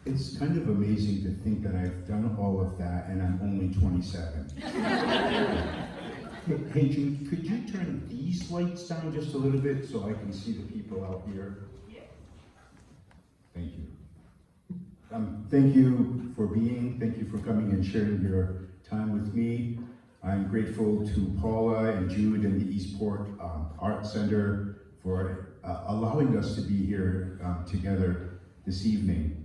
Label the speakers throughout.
Speaker 1: It's kind of amazing to think that I've done all of that and I'm only 27. Hey Jude, could you turn these lights down just a little bit so I can see the people out here? Yeah. Thank you. Thank you for coming and sharing your time with me. I'm grateful to Paula and Jude and the Eastport Arts Center for allowing us to be here together this evening.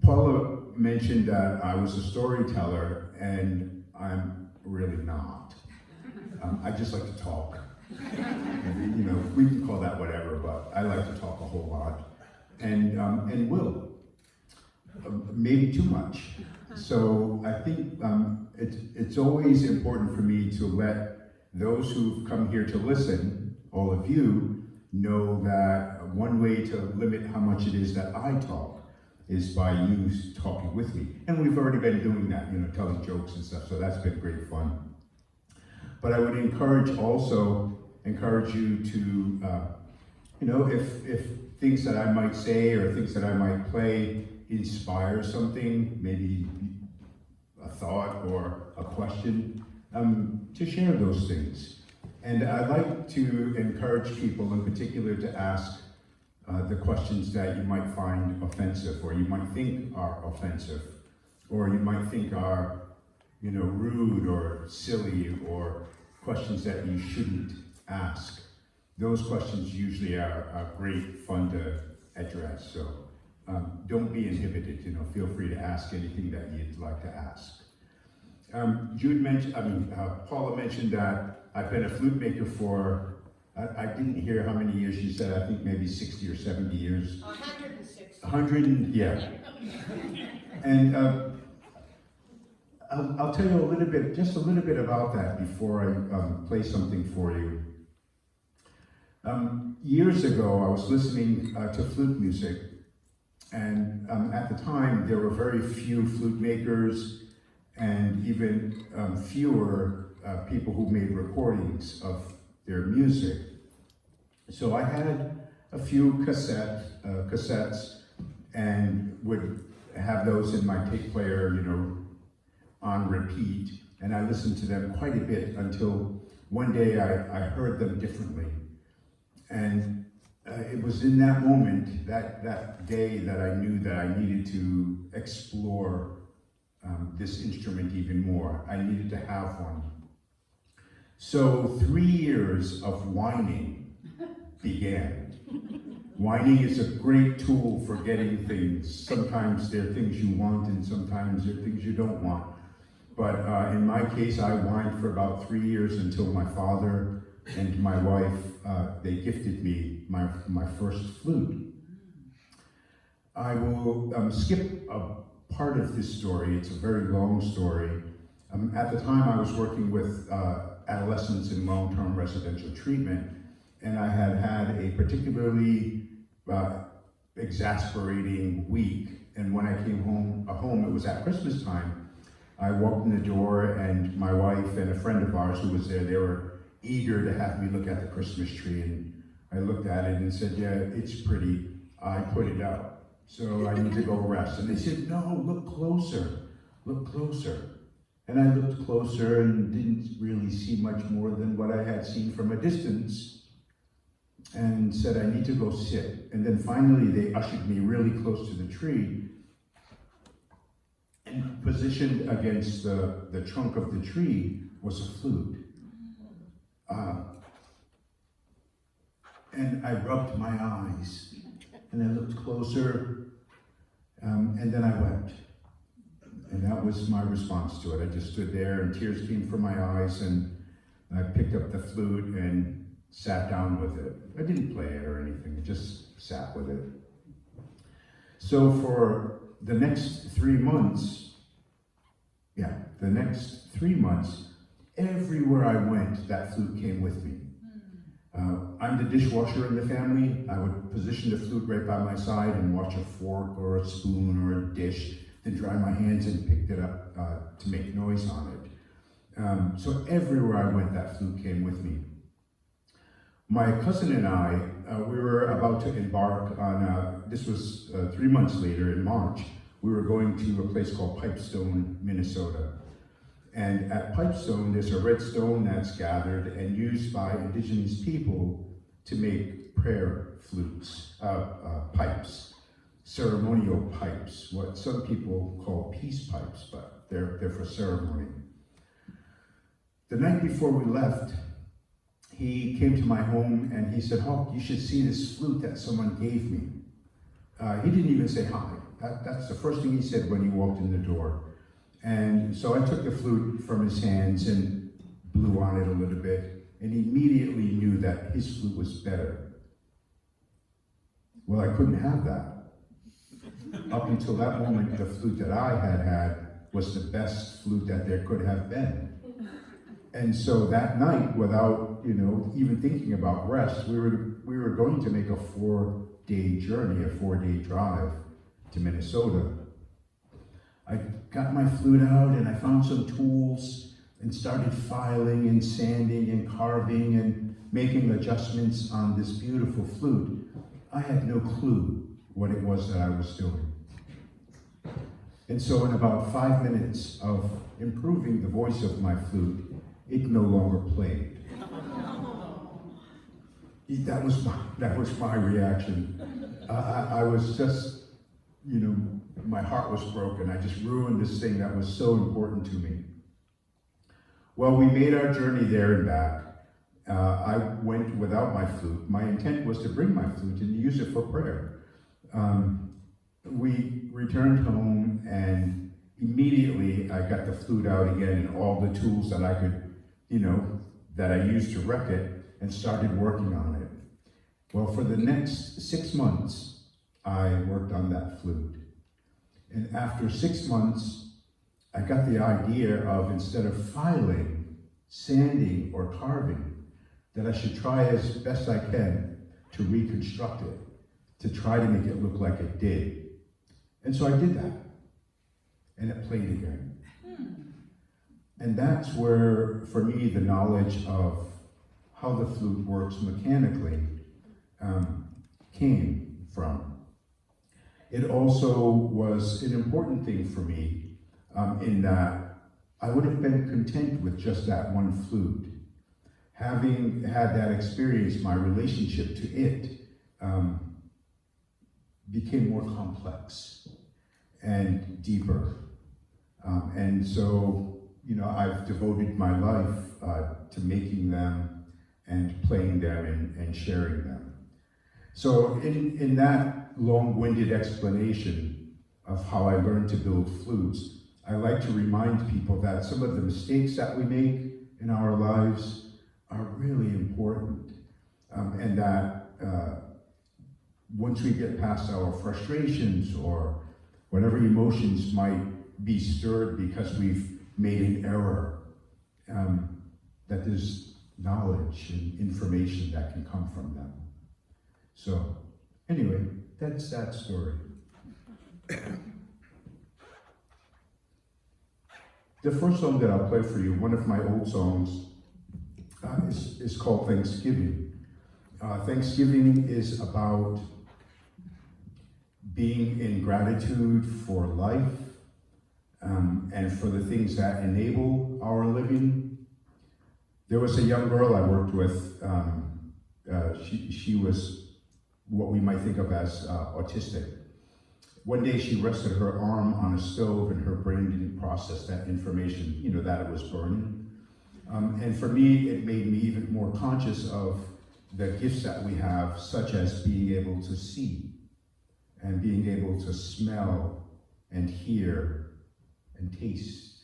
Speaker 1: Paula mentioned that I was a storyteller, and I'm really not. I just like to talk. And, you know, we can call that whatever, but I like to talk a whole lot, and will, maybe too much. So I think it's always important for me to let those who've come here to listen, all of you, know that one way to limit how much it is that I talk is by you talking with me. And we've already been doing that, you know, telling jokes and stuff, so that's been great fun. But I would encourage you to, you know, if things that I might say or things that I might play inspire something, maybe a thought or a question, to share those things. And I'd like to encourage people in particular to ask the questions that you might find offensive, or you might think are offensive, or you might think are, you know, rude or silly, or questions that you shouldn't ask. Those questions usually are great fun to address. So don't be inhibited, you know, feel free to ask anything that you'd like to ask. Paula mentioned that I've been a flute maker for, I didn't hear how many years she said, I think maybe 60 or 70 years.
Speaker 2: 160.
Speaker 1: 100, yeah. And I'll tell you just a little bit about that before I play something for you. Years ago, I was listening to flute music, and at the time, there were very few flute makers, and even fewer people who made recordings of their music. So I had a few cassettes, and would have those in my tape player, you know, on repeat, and I listened to them quite a bit until one day I heard them differently. And it was in that moment, that day, that I knew that I needed to explore this instrument even more. I needed to have one. So 3 years of whining began. Whining is a great tool for getting things. Sometimes there are things you want, and sometimes there are things you don't want. But in my case, I whined for about 3 years until my father and my wife, they gifted me my first flute. I will skip a part of this story. It's a very long story. At the time, I was working with adolescents in long-term residential treatment, and I had a particularly exasperating week. And when I came home, it was at Christmas time. I walked in the door, and my wife and a friend of ours who was there, they were eager to have me look at the Christmas tree. And I looked at it and said, yeah, it's pretty. I put it up, so I need to go rest. And they said, no, look closer, look closer. And I looked closer and didn't really see much more than what I had seen from a distance, and said, I need to go sit. And then finally they ushered me really close to the tree, and positioned against the trunk of the tree was a flute. And I rubbed my eyes, and I looked closer, and then I wept. And that was my response to it. I just stood there, and tears came from my eyes, and I picked up the flute and sat down with it. I didn't play it or anything, I just sat with it. So for the next 3 months, everywhere I went, that flute came with me. I'm the dishwasher in the family. I would position the flute right by my side and wash a fork or a spoon or a dish, then dry my hands and picked it up to make noise on it. So everywhere I went, that flute came with me. My cousin and I we were about to embark on, this was 3 months later in March, we were going to a place called Pipestone, Minnesota. And at Pipestone, there's a red stone that's gathered and used by indigenous people to make prayer flutes, pipes, ceremonial pipes, what some people call peace pipes, but they're for ceremony. The night before we left, he came to my home and he said, "Hawk, you should see this flute that someone gave me." He didn't even say hi. That's the first thing he said when he walked in the door. And so I took the flute from his hands and blew on it a little bit, and he immediately knew that his flute was better. Well, I couldn't have that. Up until that moment, the flute that I had was the best flute that there could have been. And so that night, without even thinking about rest, we were going to make a 4-day journey, a 4-day drive to Minnesota. I got my flute out and I found some tools and started filing and sanding and carving and making adjustments on this beautiful flute. I had no clue what it was that I was doing. And so in about 5 minutes of improving the voice of my flute, it no longer played. That was my reaction. I was just, my heart was broken. I just ruined this thing that was so important to me. Well, we made our journey there and back. I went without my flute. My intent was to bring my flute and use it for prayer. We returned home and immediately I got the flute out again and all the tools that I could, that I used to wreck it, and started working on it. Well, for the next 6 months, I worked on that flute. And after 6 months, I got the idea of, instead of filing, sanding, or carving, that I should try as best I can to reconstruct it, to try to make it look like it did. And so I did that, and it played again. And that's where, for me, the knowledge of how the flute works mechanically came from. It also was an important thing for me in that I would have been content with just that one flute. Having had that experience, my relationship to it became more complex and deeper. And so, I've devoted my life to making them and playing them and sharing them. So in that long-winded explanation of how I learned to build flutes, I like to remind people that some of the mistakes that we make in our lives are really important. And that once we get past our frustrations or whatever emotions might be stirred because we've made an error, that there's knowledge and information that can come from them. So, anyway, that's that story. The first song that I'll play for you, one of my old songs, is called Thanksgiving. Thanksgiving is about being in gratitude for life, and for the things that enable our living. There was a young girl I worked with. She was what we might think of as autistic. One day she rested her arm on a stove and her brain didn't process that information, that it was burning. And for me, it made me even more conscious of the gifts that we have, such as being able to see and being able to smell and hear and taste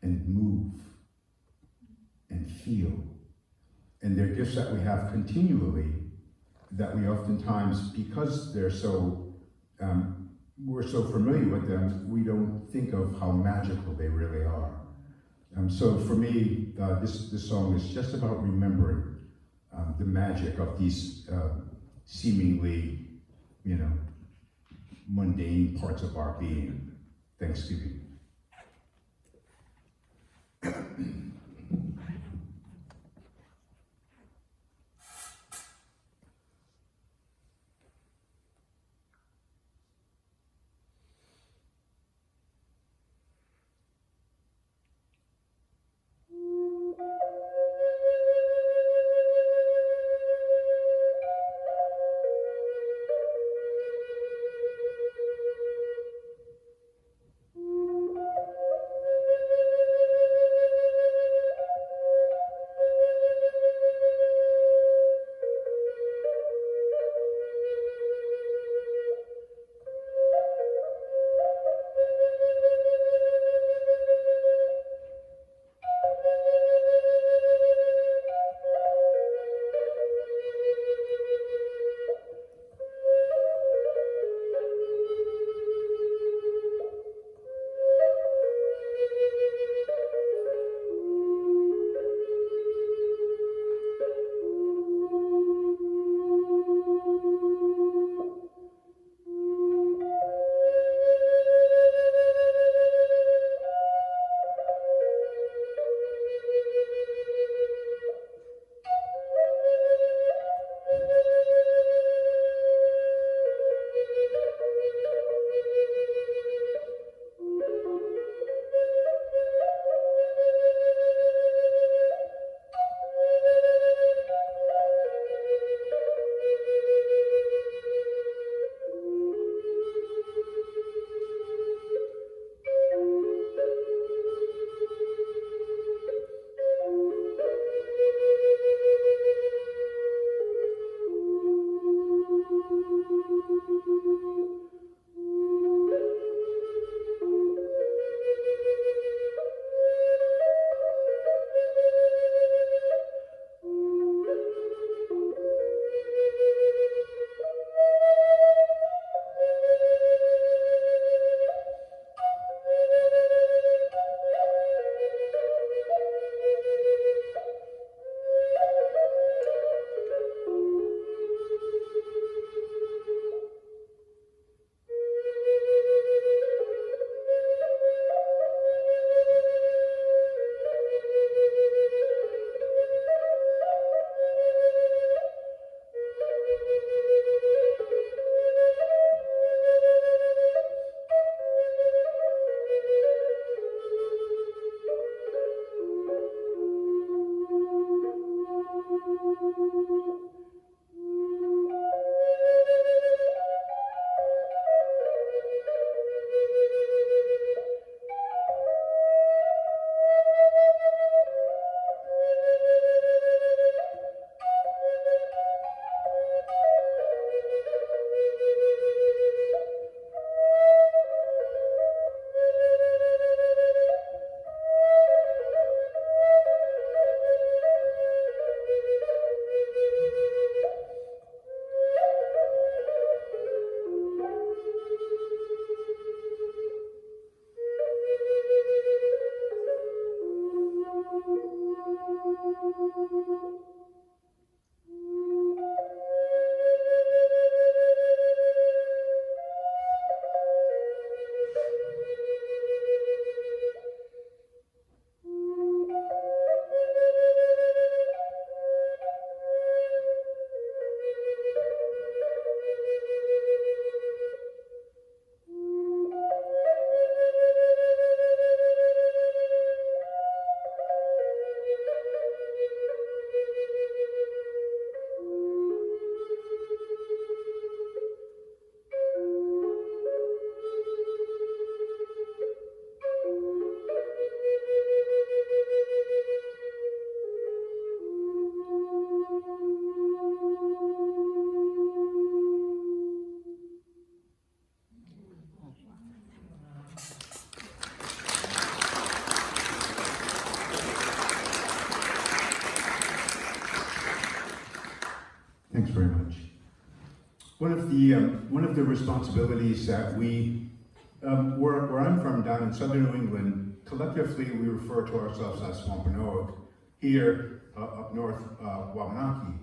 Speaker 1: and move and feel. And they're gifts that we have continually, that we oftentimes, because they're so, we're so familiar with them, we don't think of how magical they really are. So for me, this song is just about remembering the magic of these seemingly, mundane parts of our being. Thanksgiving. one of the responsibilities that where I'm from, down in southern New England, collectively we refer to ourselves as Swampanoag. Here, up north, Wabanaki.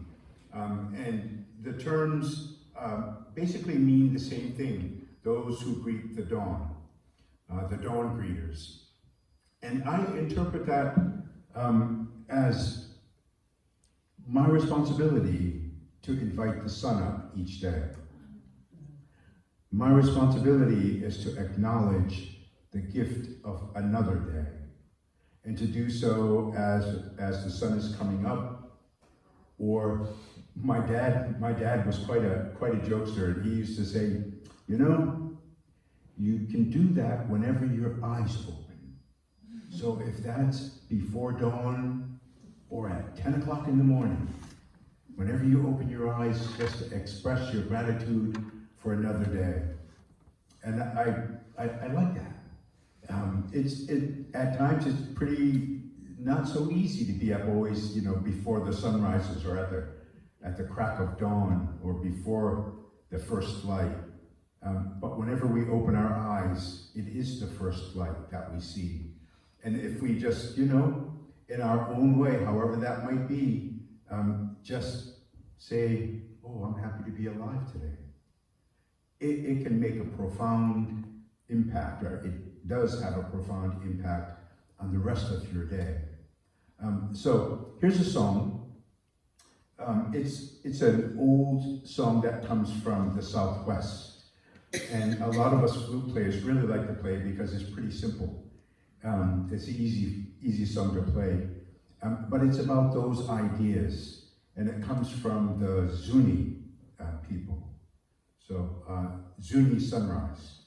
Speaker 1: And the terms basically mean the same thing, those who greet the dawn greeters. And I interpret that as my responsibility to invite the sun up each day. My responsibility is to acknowledge the gift of another day, and to do so as the sun is coming up. Or my dad was quite a jokester, and he used to say, you know, you can do that whenever your eyes open. So if that's before dawn or at 10 o'clock in the morning, whenever you open your eyes, just to express your gratitude for another day. And I like that. At times it's pretty not so easy to be up always, you know, before the sun rises or at the crack of dawn or before the first light. But whenever we open our eyes, it is the first light that we see. And if we just, you know, in our own way, however that might be, just say, oh, I'm happy to be alive today. It can make a profound impact, or it does have a profound impact on the rest of your day. So here's a song. It's an old song that comes from the Southwest. And a lot of us flute players really like to play it because it's pretty simple. It's an easy song to play. But it's about those ideas. And it comes from the Zuni people. So, Zuni Sunrise.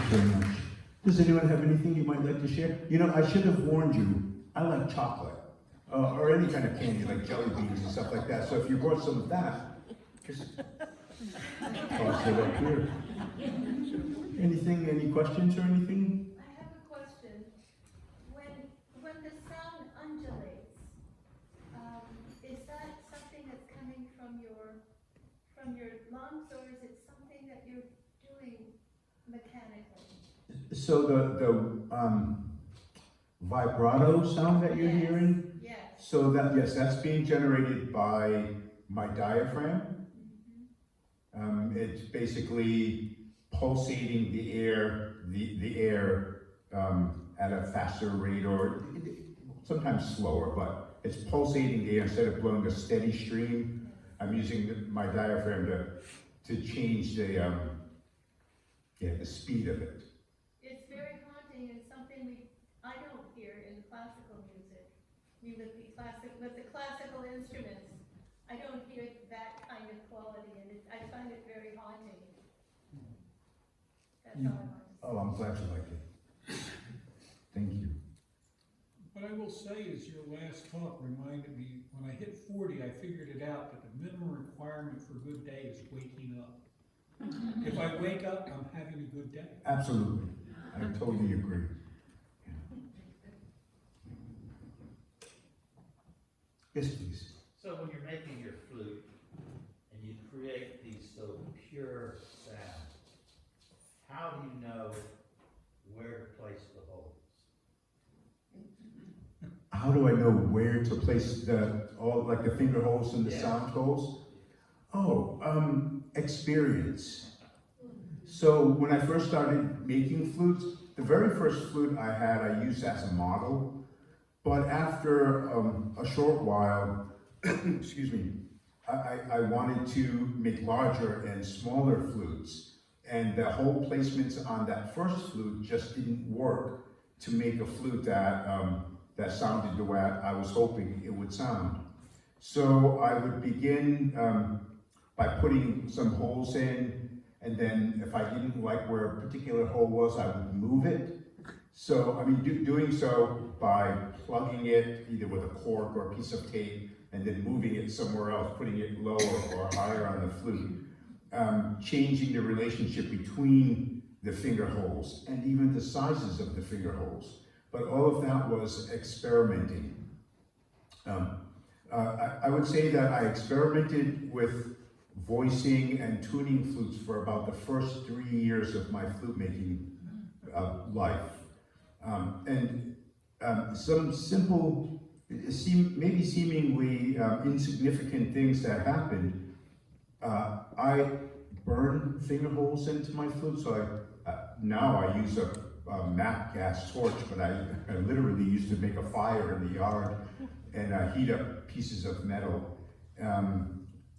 Speaker 1: very much. Does anyone have anything you might like to share? You know, I should have warned you, I like chocolate. Or any kind of candy, like jelly beans and stuff like that. So if you brought some of that, just toss it up here. Anything, any questions or anything?
Speaker 2: I have a question. When the sound undulates, is that something that's coming from your lungs, or is it something that you're doing mechanically?
Speaker 1: So the vibrato sound that you're hearing,
Speaker 2: Yes.
Speaker 1: so that, yes, that's being generated by my diaphragm. It's basically pulsating the air at a faster rate, or sometimes slower, but it's pulsating the air instead of blowing a steady stream. I'm using my diaphragm to change the speed of it.
Speaker 2: It's very haunting, and something I don't hear in classical music. With the classical instruments, I don't hear that kind of quality, and I find it very haunting. That's all I want to say.
Speaker 1: Oh, I'm glad you like it. Thank you.
Speaker 3: What I will say is your last talk reminded me, when I hit 40, I figured it out that the minimum requirement for a good day is waking up. If I wake up, I'm having a good day.
Speaker 1: Absolutely. I totally agree. Yes, please.
Speaker 4: So when you're making your flute and you create these so pure sounds, how do you know where to place the holes?
Speaker 1: How do I know where to place like the finger holes and the sound holes? Oh, experience. So when I first started making flutes, the very first flute I had, I used as a model. But after a short while, excuse me, I wanted to make larger and smaller flutes. And the hole placements on that first flute just didn't work to make a flute that sounded the way I was hoping it would sound. So I would begin by putting some holes in, and then if I didn't like where a particular hole was, I would move it. So, I mean, doing so by plugging it either with a cork or a piece of tape, and then moving it somewhere else, putting it lower or higher on the flute, changing the relationship between the finger holes and even the sizes of the finger holes. But all of that was experimenting. I would say that I experimented with voicing and tuning flutes for about the first 3 years of my flute making life. Some simple, maybe seemingly insignificant things that happened. I burn finger holes into my flute, so now I use a MAP gas torch, but I literally used to make a fire in the yard and heat up pieces of metal.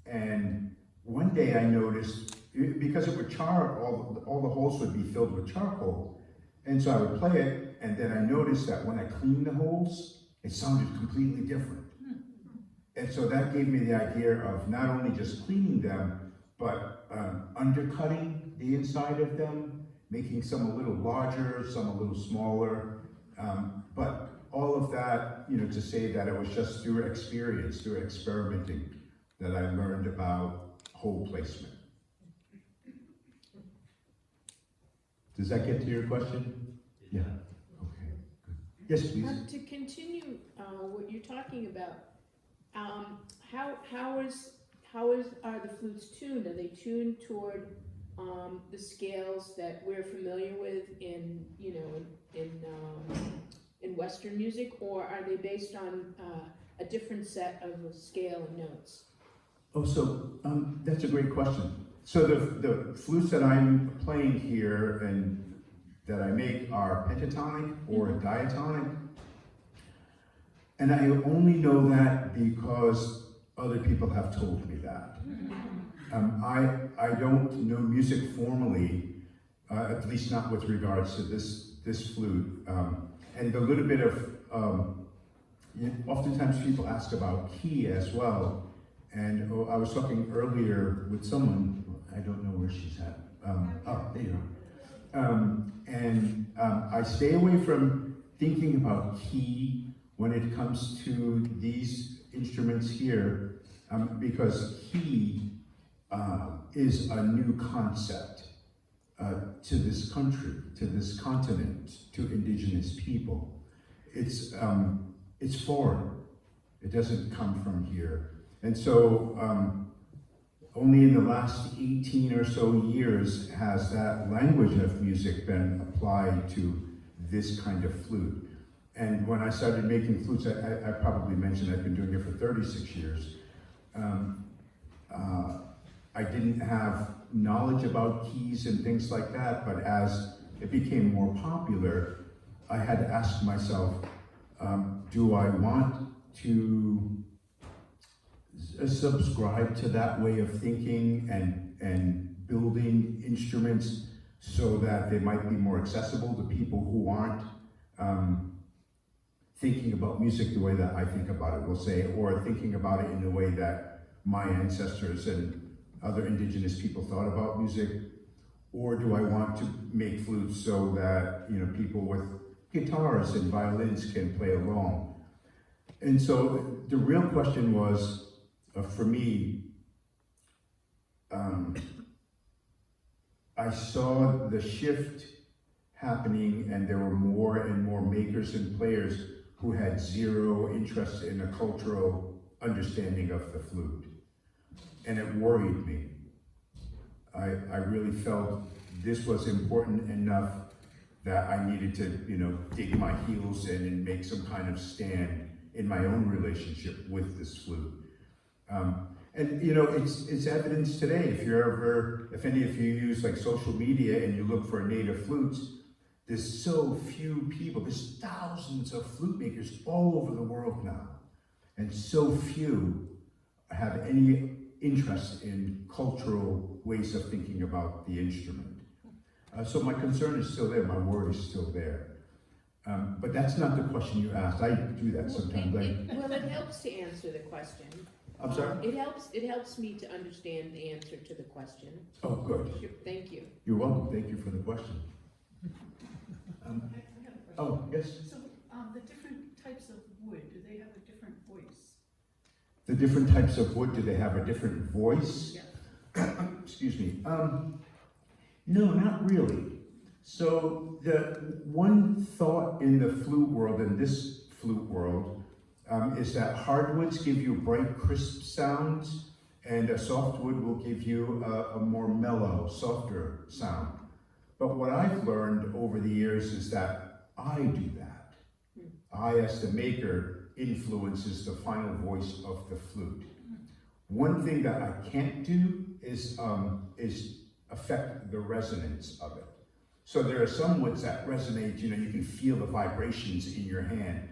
Speaker 1: And one day I noticed, because it would char, all the holes would be filled with charcoal. And so I would play it, and then I noticed that when I cleaned the holes, it sounded completely different. And so that gave me the idea of not only just cleaning them, but undercutting the inside of them, making some a little larger, some a little smaller. But all of that, to say that it was just through experience, through experimenting, that I learned about hole placement. Does that get to your question? Yeah. Okay. Good. Yes, please.
Speaker 5: To continue what you're talking about, are the flutes tuned? Are they tuned toward the scales that we're familiar with in Western music, or are they based on a different set of scale and notes?
Speaker 1: Oh, so that's a great question. So the flutes that I'm playing here and that I make are pentatonic or diatonic. And I only know that because other people have told me that. I don't know music formally, at least not with regards to this flute. And a little bit of, oftentimes people ask about key as well. And I was talking earlier with someone, I don't know where she's at. Oh, there you I stay away from thinking about key when it comes to these instruments here, because key is a new concept to this country, to this continent, to indigenous people. It's foreign. It doesn't come from here. And so only in the last 18 or so years has that language of music been applied to this kind of flute. And when I started making flutes, I probably mentioned I've been doing it for 36 years. I didn't have knowledge about keys and things like that, but as it became more popular, I had to ask myself, do I want to subscribe to that way of thinking and building instruments so that they might be more accessible to people who aren't thinking about music the way that I think about it, we'll say, or thinking about it in the way that my ancestors and other indigenous people thought about music? Or do I want to make flutes so that, you know, people with guitars and violins can play along? And so the real question was, for me, I saw the shift happening, and there were more and more makers and players who had zero interest in a cultural understanding of the flute. And it worried me. I really felt this was important enough that I needed to, you know, dig my heels in and make some kind of stand in my own relationship with this flute. And you know, it's evidence today. If any of you use like social media and you look for native flutes, there's so few people. There's thousands of flute makers all over the world now, and so few have any interest in cultural ways of thinking about the instrument. So my concern is still there, my worry is still there. But that's not the question you asked. I do that sometimes.
Speaker 5: Well, it helps to answer the question.
Speaker 1: I'm sorry?
Speaker 5: It helps me to understand the answer to the question.
Speaker 1: Oh, good.
Speaker 5: Sure, thank you.
Speaker 1: You're welcome. Thank you for the question.
Speaker 6: I have a question.
Speaker 1: Oh, yes.
Speaker 6: So, the different types of wood, do they have a different voice?
Speaker 1: The different types of wood, do they have a different voice?
Speaker 6: Yeah.
Speaker 1: Excuse me. No, not really. So the one thought in the flute world, in this flute world, is that hardwoods give you bright, crisp sounds, and a softwood will give you a more mellow, softer sound. But what I've learned over the years is that I do that. I, as the maker, influences the final voice of the flute. One thing that I can't do is affect the resonance of it. So there are some woods that resonate, you know, you can feel the vibrations in your hand.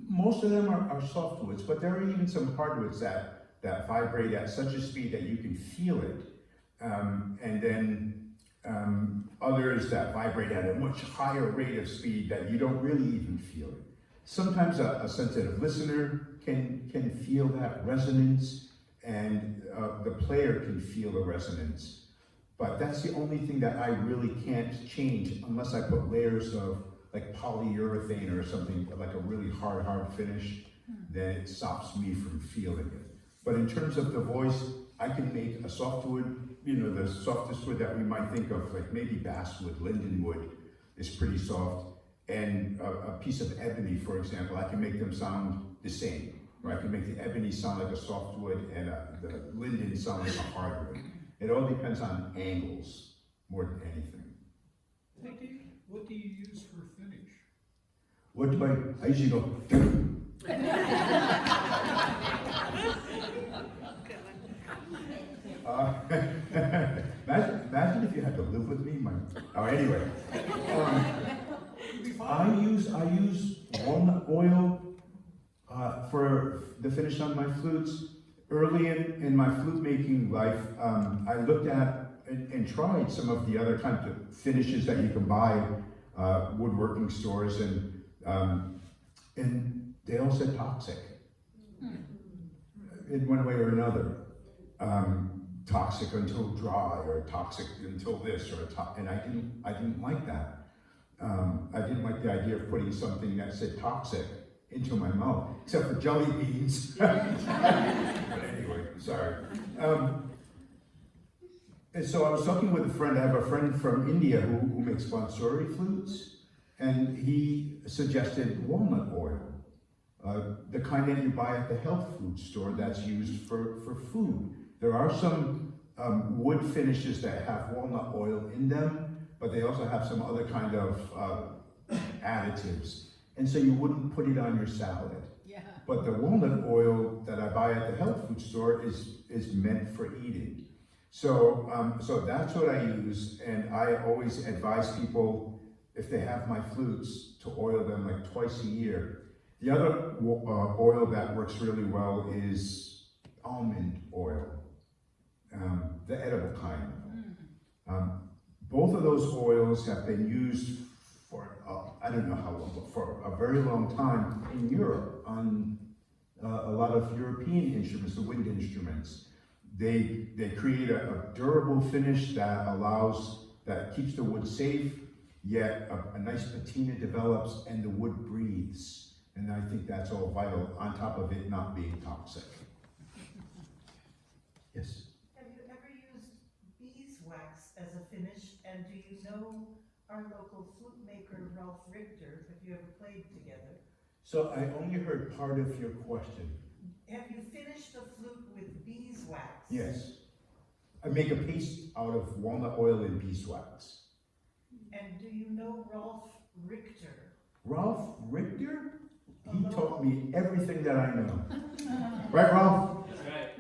Speaker 1: Most of them are softwoods, but there are even some hardwoods that vibrate at such a speed that you can feel it. And then others that vibrate at a much higher rate of speed that you don't really even feel it. Sometimes a sensitive listener can feel that resonance, and the player can feel the resonance. But that's the only thing that I really can't change unless I put layers of like polyurethane or something, like a really hard finish, then it stops me from feeling it. But in terms of the voice, I can make a softwood, you know, the softest wood that we might think of, like maybe basswood, lindenwood is pretty soft, and a piece of ebony, for example, I can make them sound the same. Or I can make the ebony sound like a softwood and the linden sound like a hardwood. It all depends on angles more than anything.
Speaker 3: What do you use for finish?
Speaker 1: What do I usually go, imagine if you had to live with me. Anyway, I use walnut oil for the finish on my flutes. Early in my flute making life, I looked at and tried some of the other kinds of finishes that you can buy woodworking stores, and they all said toxic in one way or another. toxic until dry, or toxic until this, or and I didn't like that. I didn't like the idea of putting something that said toxic into my mouth, except for jelly beans. But anyway, sorry. And so I was talking with a friend. I have a friend from India who makes Bansuri flutes, and he suggested walnut oil, the kind that you buy at the health food store that's used for food. There are some wood finishes that have walnut oil in them, but they also have some other kind of additives. And so you wouldn't put it on your salad.
Speaker 6: Yeah.
Speaker 1: But the walnut oil that I buy at the health food store is meant for eating. So, so that's what I use, and I always advise people, if they have my flutes, to oil them like twice a year. The other oil that works really well is almond oil, the edible kind. Both of those oils have been used for, I don't know how long, but for a very long time in Europe on a lot of European instruments, the wind instruments. They create a durable finish that keeps the wood safe, yet a nice patina develops and the wood breathes. And I think that's all vital, on top of it not being toxic. Yes?
Speaker 7: Have you ever used beeswax as a finish? And do you know our local flute maker, Ralph Richter? Have you ever played together?
Speaker 1: So I only heard part of your question.
Speaker 7: Have you finished the flute with beeswax?
Speaker 1: Yes. I make a paste out of walnut oil and beeswax.
Speaker 7: And do you know Ralph Richter?
Speaker 1: Ralph Richter? He taught me everything that I know. Right, Ralph?
Speaker 4: That's right.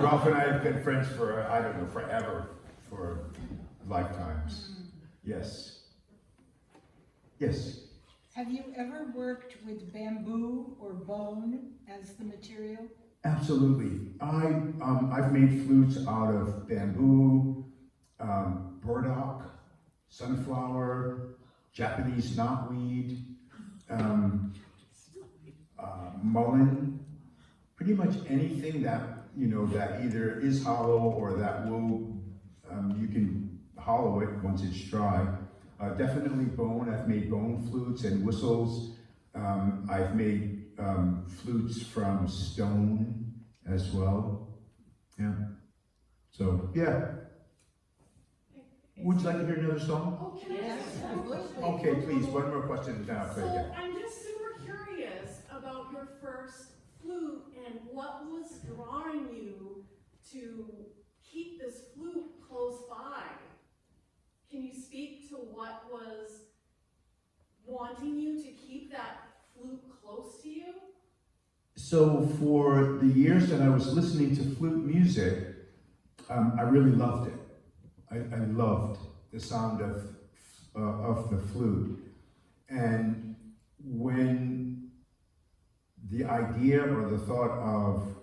Speaker 1: Ralph and I have been friends for, I don't know, forever, for lifetimes. Yes. Yes.
Speaker 6: Have you ever worked with bamboo or bone as the material?
Speaker 1: Absolutely. I've made flutes out of bamboo, burdock, sunflower, Japanese knotweed, mullein, pretty much anything that, that either is hollow or that will, you can hollow it once it's dry. Definitely bone. I've made bone flutes and whistles. I've made flutes from stone as well. Yeah. So, yeah. Would you like to hear another song?
Speaker 8: Oh, can I just?
Speaker 1: Okay, please, one more question and then I'll play
Speaker 8: So
Speaker 1: again.
Speaker 8: I'm just super curious about your first flute and what was drawing you to keep this flute close by. Can you speak to what was wanting you to keep that flute close to you?
Speaker 1: So for the years that I was listening to flute music, I really loved it. I loved the sound of the flute. And when the idea or the thought of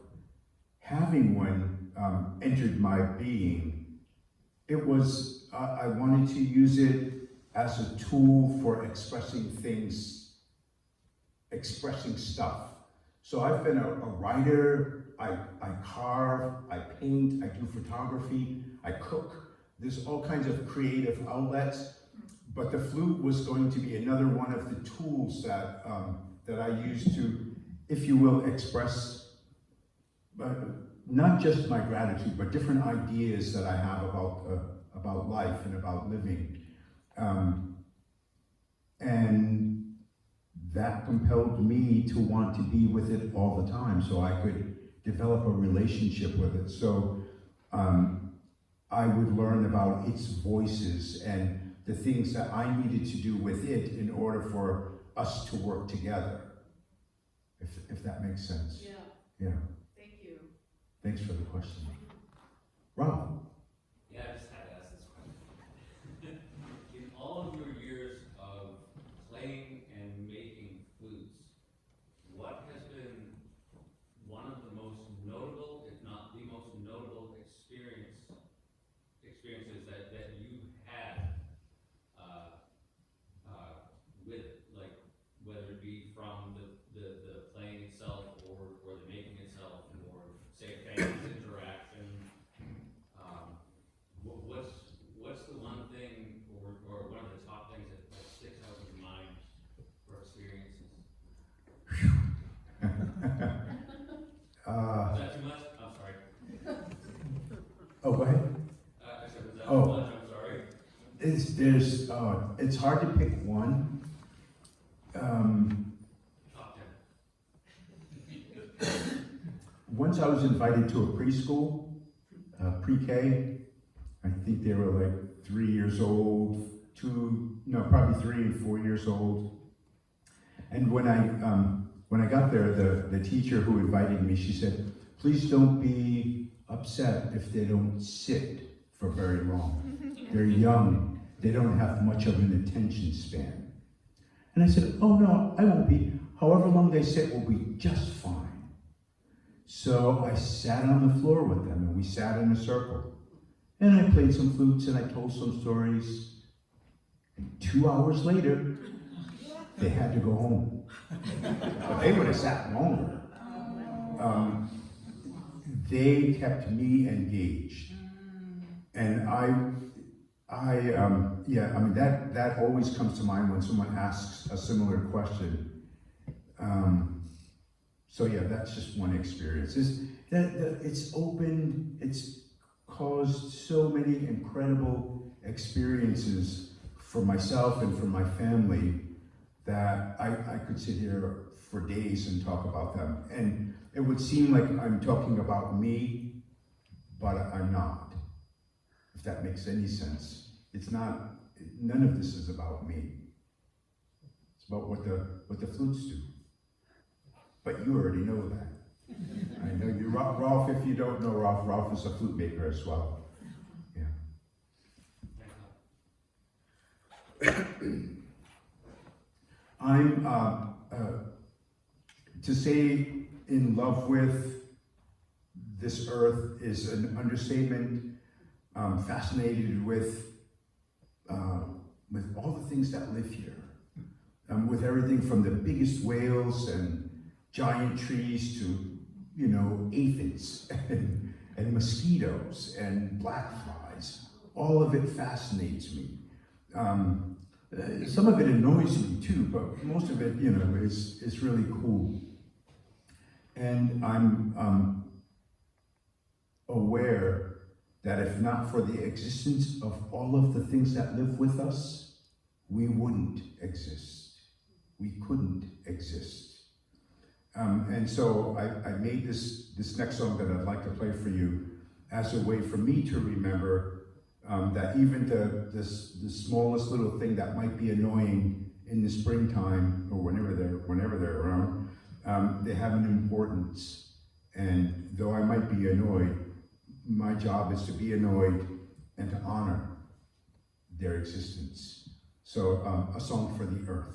Speaker 1: having one entered my being, it was, I wanted to use it as a tool for expressing things, expressing stuff. So I've been a writer, I carve, I paint, I do photography, I cook. There's all kinds of creative outlets, but the flute was going to be another one of the tools that I use to, if you will, express not just my gratitude, but different ideas that I have about life and about living. And that compelled me to want to be with it all the time so I could develop a relationship with it. So I would learn about its voices and the things that I needed to do with it in order for us to work together, if that makes sense.
Speaker 8: Yeah.
Speaker 1: Yeah.
Speaker 8: Thank you.
Speaker 1: Thanks for the question. Rob?
Speaker 9: Yeah, I just had to ask this question. In all of your years of playing and making flutes, what has been one of the most notable, if not the most notable experiences that you've had with it? Like, whether it be from the playing itself or the making itself, or say a family's interaction,
Speaker 1: Oh.
Speaker 9: much, I'm sorry.
Speaker 1: It's hard to pick one.
Speaker 9: Top 10.
Speaker 1: Once I was invited to a preschool, pre-K. I think they were like 3 years old, probably 3 and 4 years old. And when I got there, the teacher who invited me, she said, "Please don't be upset if they don't sit for very long. They're young. They don't have much of an attention span." And I said, "Oh no, I won't be. However long they sit will be just fine." So I sat on the floor with them and we sat in a circle. And I played some flutes and I told some stories. And 2 hours later, they had to go home. But they would have sat longer. They kept me engaged. And that always comes to mind when someone asks a similar question. So yeah, that's just one experience. It's opened, it's caused so many incredible experiences for myself and for my family that I could sit here for days and talk about them. And it would seem like I'm talking about me, but I'm not, if that makes any sense. It's not, none of this is about me. It's about what the flutes do. But you already know that. I know you, Rolf, if you don't know Rolf is a flute maker as well. Yeah. I'm, to say in love with this earth is an understatement. Fascinated with all the things that live here. With everything from the biggest whales and giant trees to, aphids and mosquitoes and black flies. All of it fascinates me. Some of it annoys me too, but most of it, is really cool. And I'm aware that if not for the existence of all of the things that live with us, we wouldn't exist. We couldn't exist. And so I made this next song that I'd like to play for you as a way for me to remember that even the smallest little thing that might be annoying in the springtime or whenever they're around, they have an importance. And though I might be annoyed, my job is to be annoyed and to honor their existence. So a song for the earth.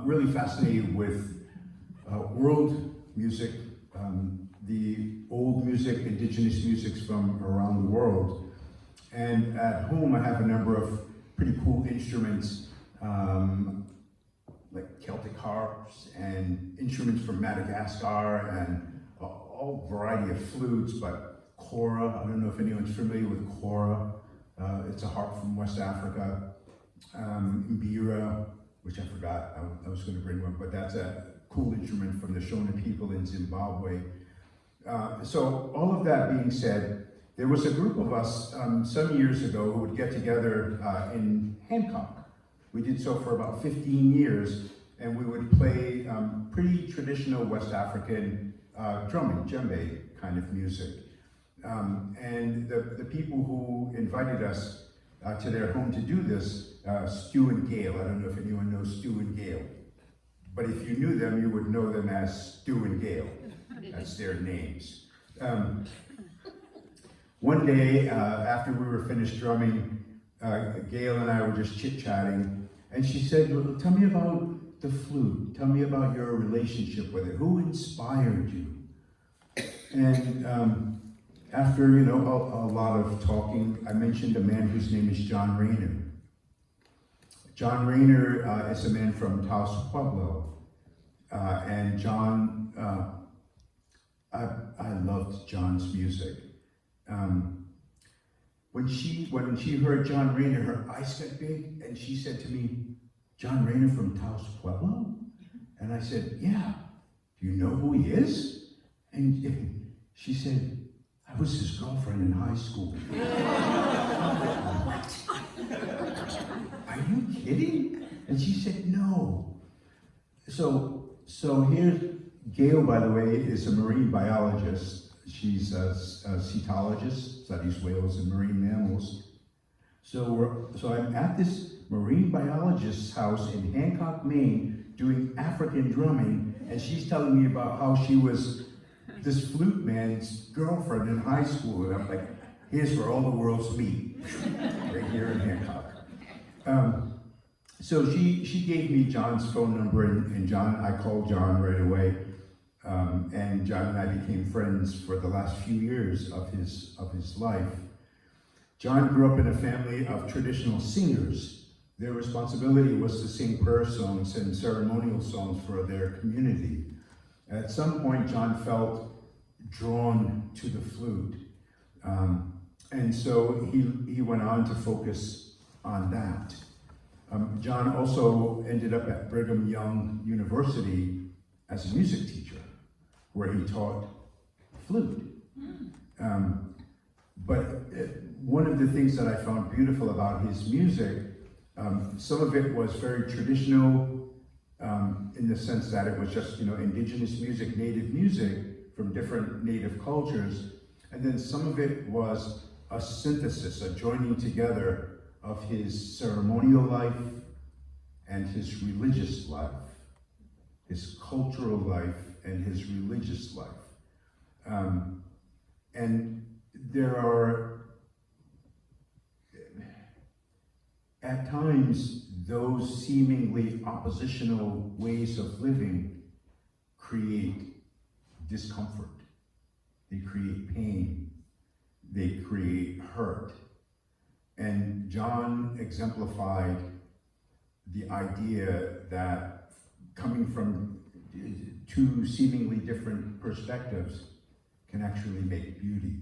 Speaker 1: really fascinated with world music, the old music, indigenous musics from around the world. And at home I have a number of pretty cool instruments, like Celtic harps and instruments from Madagascar and all variety of flutes, but kora, I don't know if anyone's familiar with kora. It's a harp from West Africa. Mbira, which I forgot, I was going to bring one, but that's a cool instrument from the Shona people in Zimbabwe. So all of that being said, there was a group of us some years ago who would get together in Hancock. We did so for about 15 years, and we would play pretty traditional West African drumming, djembe kind of music. And the people who invited us to their home to do this, Stu and Gail, I don't know if anyone knows Stu and Gail, but if you knew them, you would know them as Stu and Gail. That's their names. One day, after we were finished drumming, Gail and I were just chit-chatting, and she said, well, tell me about the flute. Tell me about your relationship with it. Who inspired you? And after, a lot of talking, I mentioned a man whose name is John Rayner. John Rayner is a man from Taos Pueblo. And John, I loved John's music. When she heard John Rayner, her eyes got big, and she said to me, John Rayner from Taos Pueblo? And I said, yeah. Do you know who he is? And she said, I was his girlfriend in high school. What? Are you kidding? And she said, no. So here's Gail, by the way, is a marine biologist. She's a cetologist, studies whales and marine mammals. So I'm at this marine biologist's house in Hancock, Maine, doing African drumming, and she's telling me about how she was this flute man's girlfriend in high school, and I'm like, here's where all the worlds meet, right here in Hancock. So she gave me John's phone number, and I called John right away, and John and I became friends for the last few years of his life. John grew up in a family of traditional singers. Their responsibility was to sing prayer songs and ceremonial songs for their community. At some point, John felt drawn to the flute. And so he went on to focus on that. John also ended up at Brigham Young University as a music teacher, where he taught flute. But one of the things that I found beautiful about his music, some of it was very traditional, in the sense that it was just, indigenous music, native music from different native cultures. And then some of it was a synthesis, a joining together of his ceremonial life and his religious life, his cultural life and his religious life. And there are, at times, those seemingly oppositional ways of living create discomfort. They create pain. They create hurt. And John exemplified the idea that coming from two seemingly different perspectives can actually make beauty.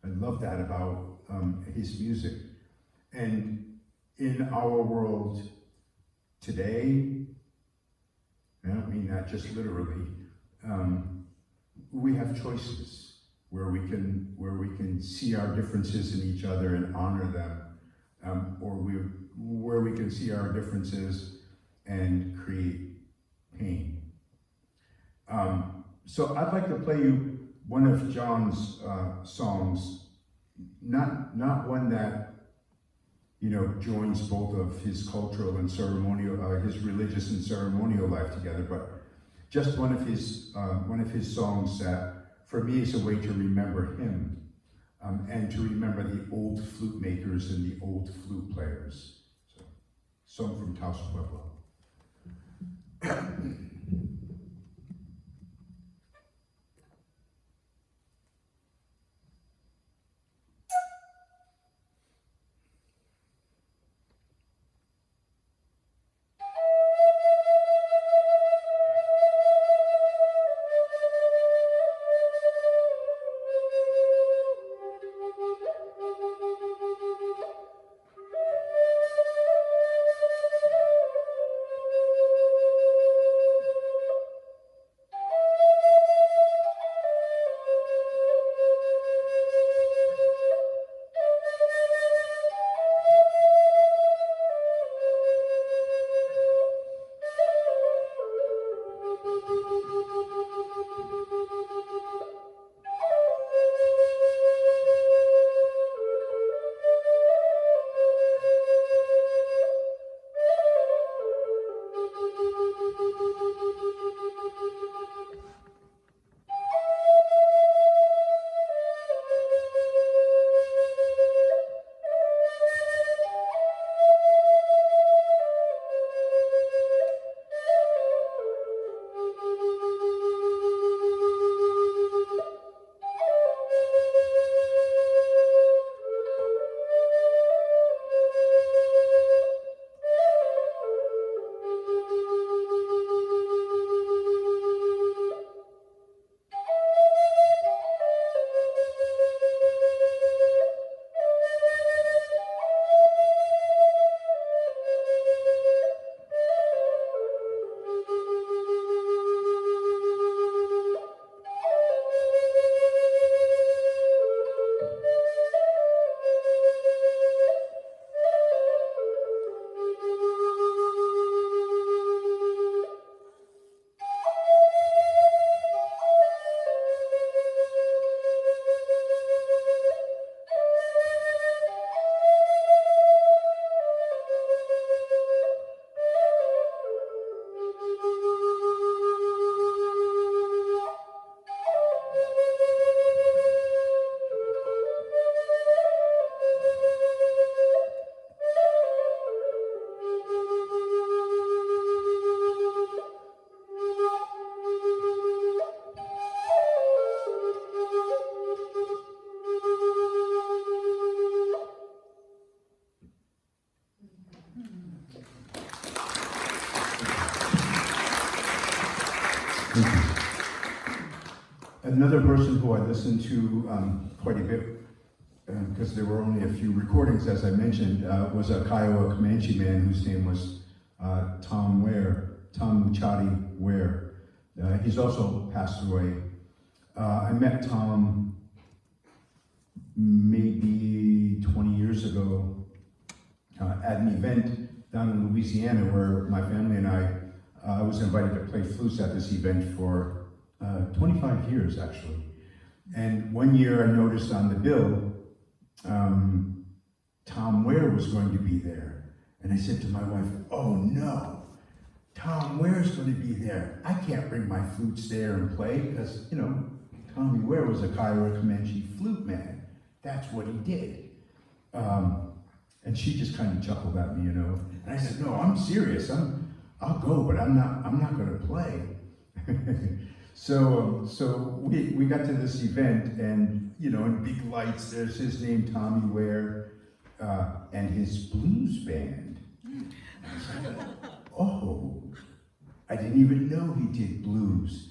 Speaker 1: I love that about his music. And in our world today, I don't mean that just literally, we have choices where we can see our differences in each other and honor them, or where we can see our differences and create pain. So I'd like to play you one of John's songs, not one that joins both of his cultural and ceremonial, his religious and ceremonial life together, but just one of his songs that, for me, is a way to remember him, and to remember the old flute makers and the old flute players. So, song from Taos Pueblo. Another person who I listened to quite a bit, because there were only a few recordings, as I mentioned, was a Kiowa Comanche man whose name was Tom Muchati Ware. He's also passed away. I met Tom maybe 20 years ago at an event down in Louisiana where my family and I was invited to play flutes at this event for 25 years actually. And one year I noticed on the bill, Tom Ware was going to be there. And I said to my wife, oh no, Tom Ware's going to be there. I can't bring my flutes there and play because, you know, Tommy Ware was a Kiowa Comanche flute man. That's what he did. And she just kind of chuckled at me, you know. And I said, no, I'm serious. I'll go, but I'm not going to play. So we got to this event, and you know, in big lights, there's his name, Tommy Ware, and his blues band. I said, oh, I didn't even know he did blues.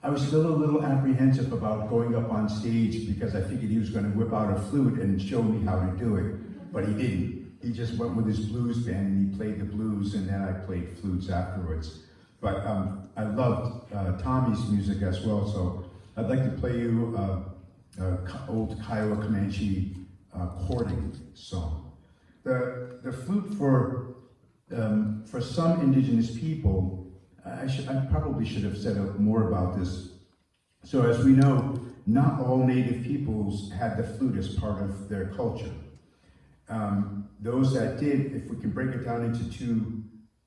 Speaker 1: I was still a little apprehensive about going up on stage because I figured he was going to whip out a flute and show me how to do it, but he didn't. He just went with his blues band and he played the blues, and then I played flutes afterwards. But I loved Tommy's music as well, so I'd like to play you old Kiowa Comanche courting song. The flute for some indigenous people, I probably should have said more about this. So as we know, not all native peoples had the flute as part of their culture. Those that did, if we can break it down into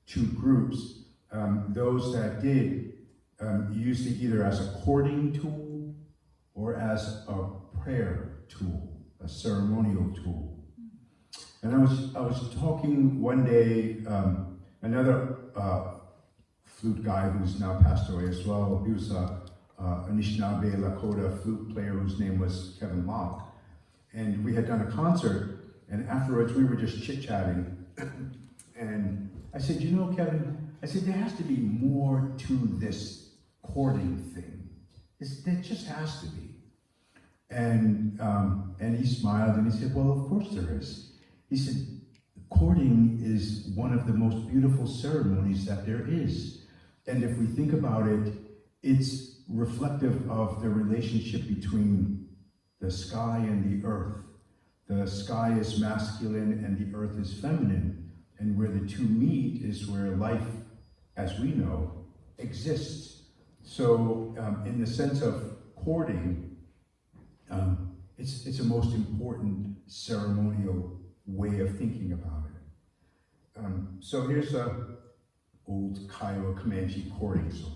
Speaker 1: two groups, those that did used it either as a courting tool or as a prayer tool, a ceremonial tool. And I was talking one day, another flute guy who's now passed away as well. He was a Anishinaabe Lakota flute player whose name was Kevin Locke. And we had done a concert, and afterwards we were just chit-chatting. And I said, you know, Kevin, I said, there has to be more to this courting thing. There just has to be. And he smiled and he said, well, of course there is. He said, courting is one of the most beautiful ceremonies that there is. And if we think about it, it's reflective of the relationship between the sky and the earth. The sky is masculine and the earth is feminine. And where the two meet is where life, as we know, exists. So in the sense of courting, it's a most important ceremonial way of thinking about it. So here's a old Kiowa Comanche courting song.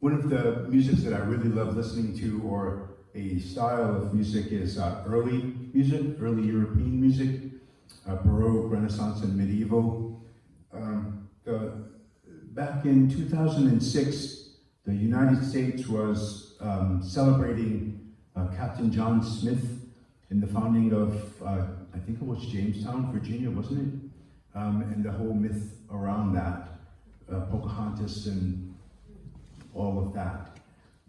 Speaker 1: One of the musics that I really love listening to, or a style of music, is early music, early European music, Baroque, Renaissance, and medieval. Back in 2006, the United States was celebrating Captain John Smith in the founding of, I think it was Jamestown, Virginia, wasn't it? And the whole myth around that, Pocahontas and all of that.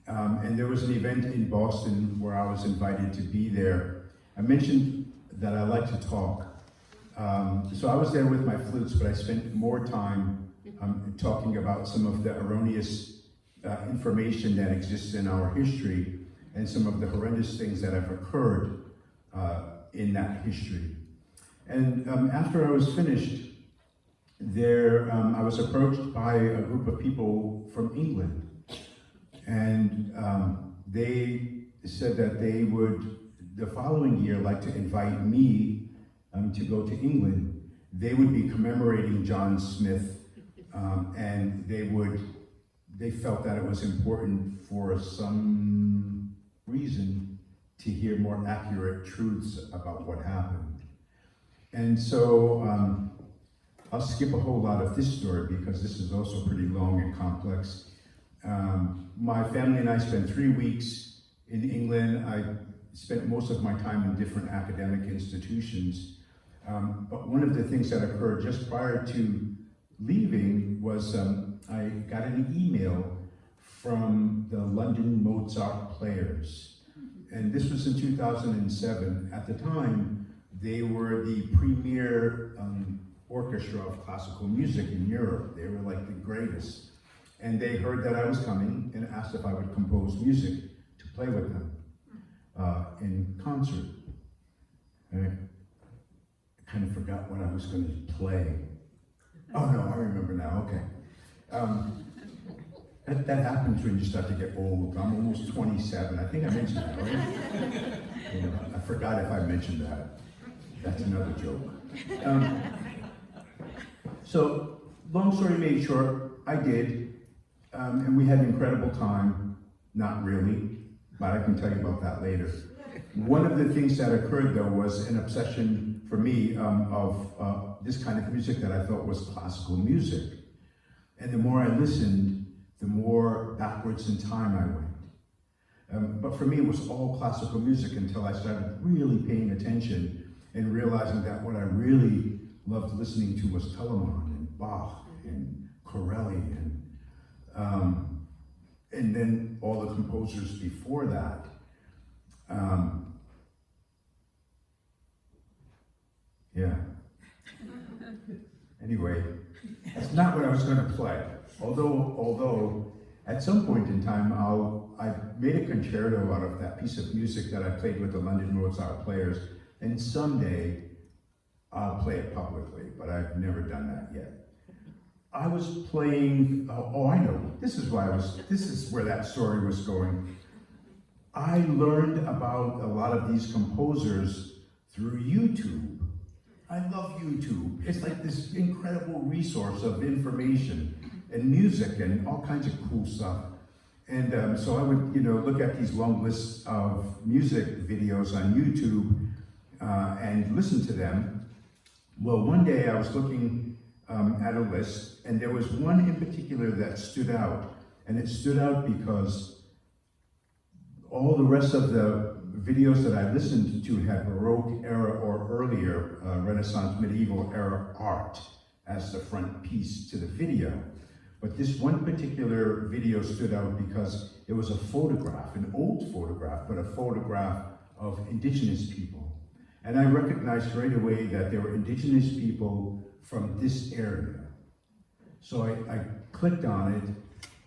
Speaker 1: And there was an event in Boston where I was invited to be there. I mentioned that I like to talk. So I was there with my flutes, but I spent more time talking about some of the erroneous information that exists in our history and some of the horrendous things that have occurred in that history. And after I was finished, I was approached by a group of people from England. And they said that they would, the following year, like to invite me to go to England. They would be commemorating John Smith, and they would they felt that it was important for some reason to hear more accurate truths about what happened. And so I'll skip a whole lot of this story because this is also pretty long and complex. My family and I spent 3 weeks in England. I spent most of my time in different academic institutions. But one of the things that occurred just prior to leaving was I got an email from the London Mozart Players. And this was in 2007. At the time, they were the premier orchestra of classical music in Europe. They were like the greatest. And they heard that I was coming and asked if I would compose music to play with them in concert. And I kind of forgot what I was going to play. Oh no, I remember now, okay. That happens when you start to get old. I'm almost 27. I think I mentioned that, right? You know, I forgot if I mentioned that. That's another joke. So, long story made short, I did. And we had an incredible time. Not really, but I can tell you about that later. One of the things that occurred, though, was an obsession for me of this kind of music that I thought was classical music. And the more I listened, the more backwards in time I went. But for me, it was all classical music until I started really paying attention and realizing that what I really loved listening to was Telemann and Bach and Corelli and then all the composers before that. Yeah. Anyway, that's not what I was going to play. Although at some point in time, I made a concerto out of that piece of music that I played with the London Mozart Players, and someday I'll play it publicly, but I've never done that yet. I was playing, I know, this is where that story was going. I learned about a lot of these composers through YouTube. I love YouTube. It's like this incredible resource of information and music and all kinds of cool stuff. And so I would, look at these long lists of music videos on YouTube and listen to them. Well, one day I was looking at a list, and there was one in particular that stood out. And it stood out because all the rest of the videos that I listened to had Baroque era or earlier Renaissance medieval era art as the front piece to the video. But this one particular video stood out because it was a photograph, an old photograph, but a photograph of indigenous people. And I recognized right away that there were indigenous people from this area. So I clicked on it,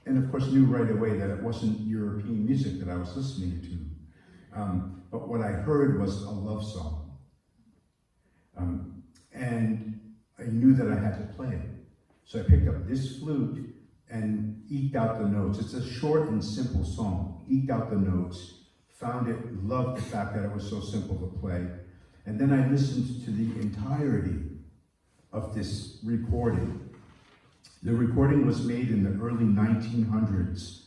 Speaker 1: and of course knew right away that it wasn't European music that I was listening to. But what I heard was a love song. And I knew that I had to play it. So I picked up this flute and eked out the notes. It's a short and simple song. Eked out the notes, found it, loved the fact that it was so simple to play. And then I listened to the entirety of this recording. The recording was made in the early 1900s.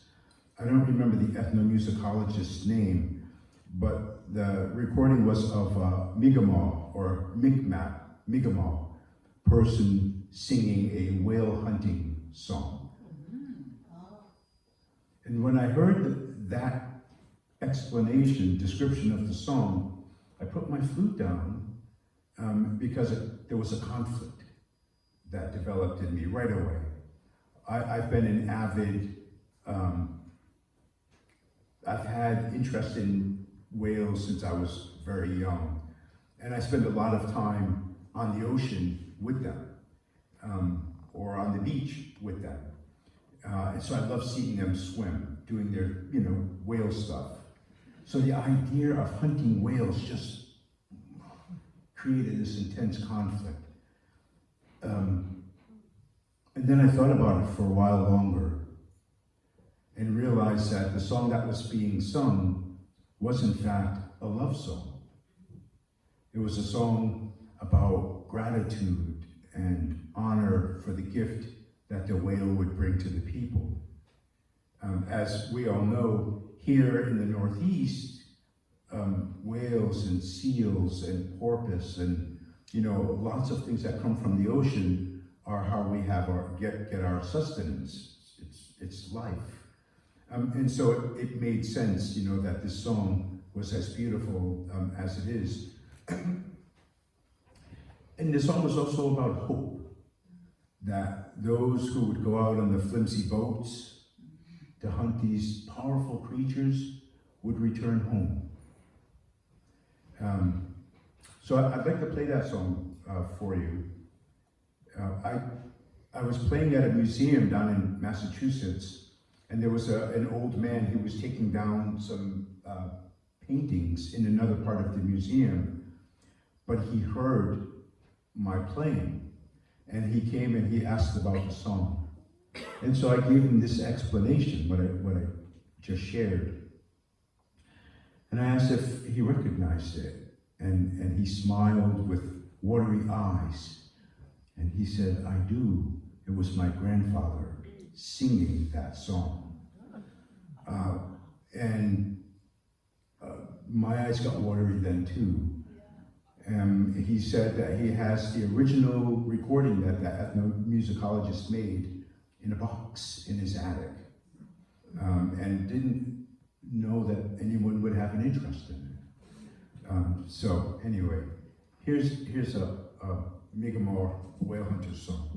Speaker 1: I don't remember the ethnomusicologist's name, but the recording was of Mi'kmaq or Mi'kmaq person singing a whale hunting song. And when I heard that explanation, description of the song, I put my flute down because there was a conflict that developed in me right away. I've been an avid, I've had interest in whales since I was very young. And I spend a lot of time on the ocean with them, or on the beach with them. And so I love seeing them swim, doing their, whale stuff. So the idea of hunting whales just created this intense conflict. And then I thought about it for a while longer and realized that the song that was being sung was in fact a love song. It was a song about gratitude and honor for the gift that the whale would bring to the people. As we all know, here in the Northeast, whales and seals and porpoise and, you know, lots of things that come from the ocean are how we have get our sustenance. It's life. And so it made sense, you know, that this song was as beautiful as it is. And the song was also about hope, that those who would go out on the flimsy boats to hunt these powerful creatures would return home. So I'd like to play that song for you. I was playing at a museum down in Massachusetts, and there was an old man who was taking down some paintings in another part of the museum, but he heard my playing, and he came and he asked about the song. And so I gave him this explanation, what I just shared. And I asked if he recognized it, and he smiled with watery eyes. And he said, I do. It was my grandfather singing that song. My eyes got watery then too. He said that he has the original recording that the ethnomusicologist made in a box in his attic, and didn't know that anyone would have an interest in it. So anyway, here's a Mi'kmaq whale hunter song.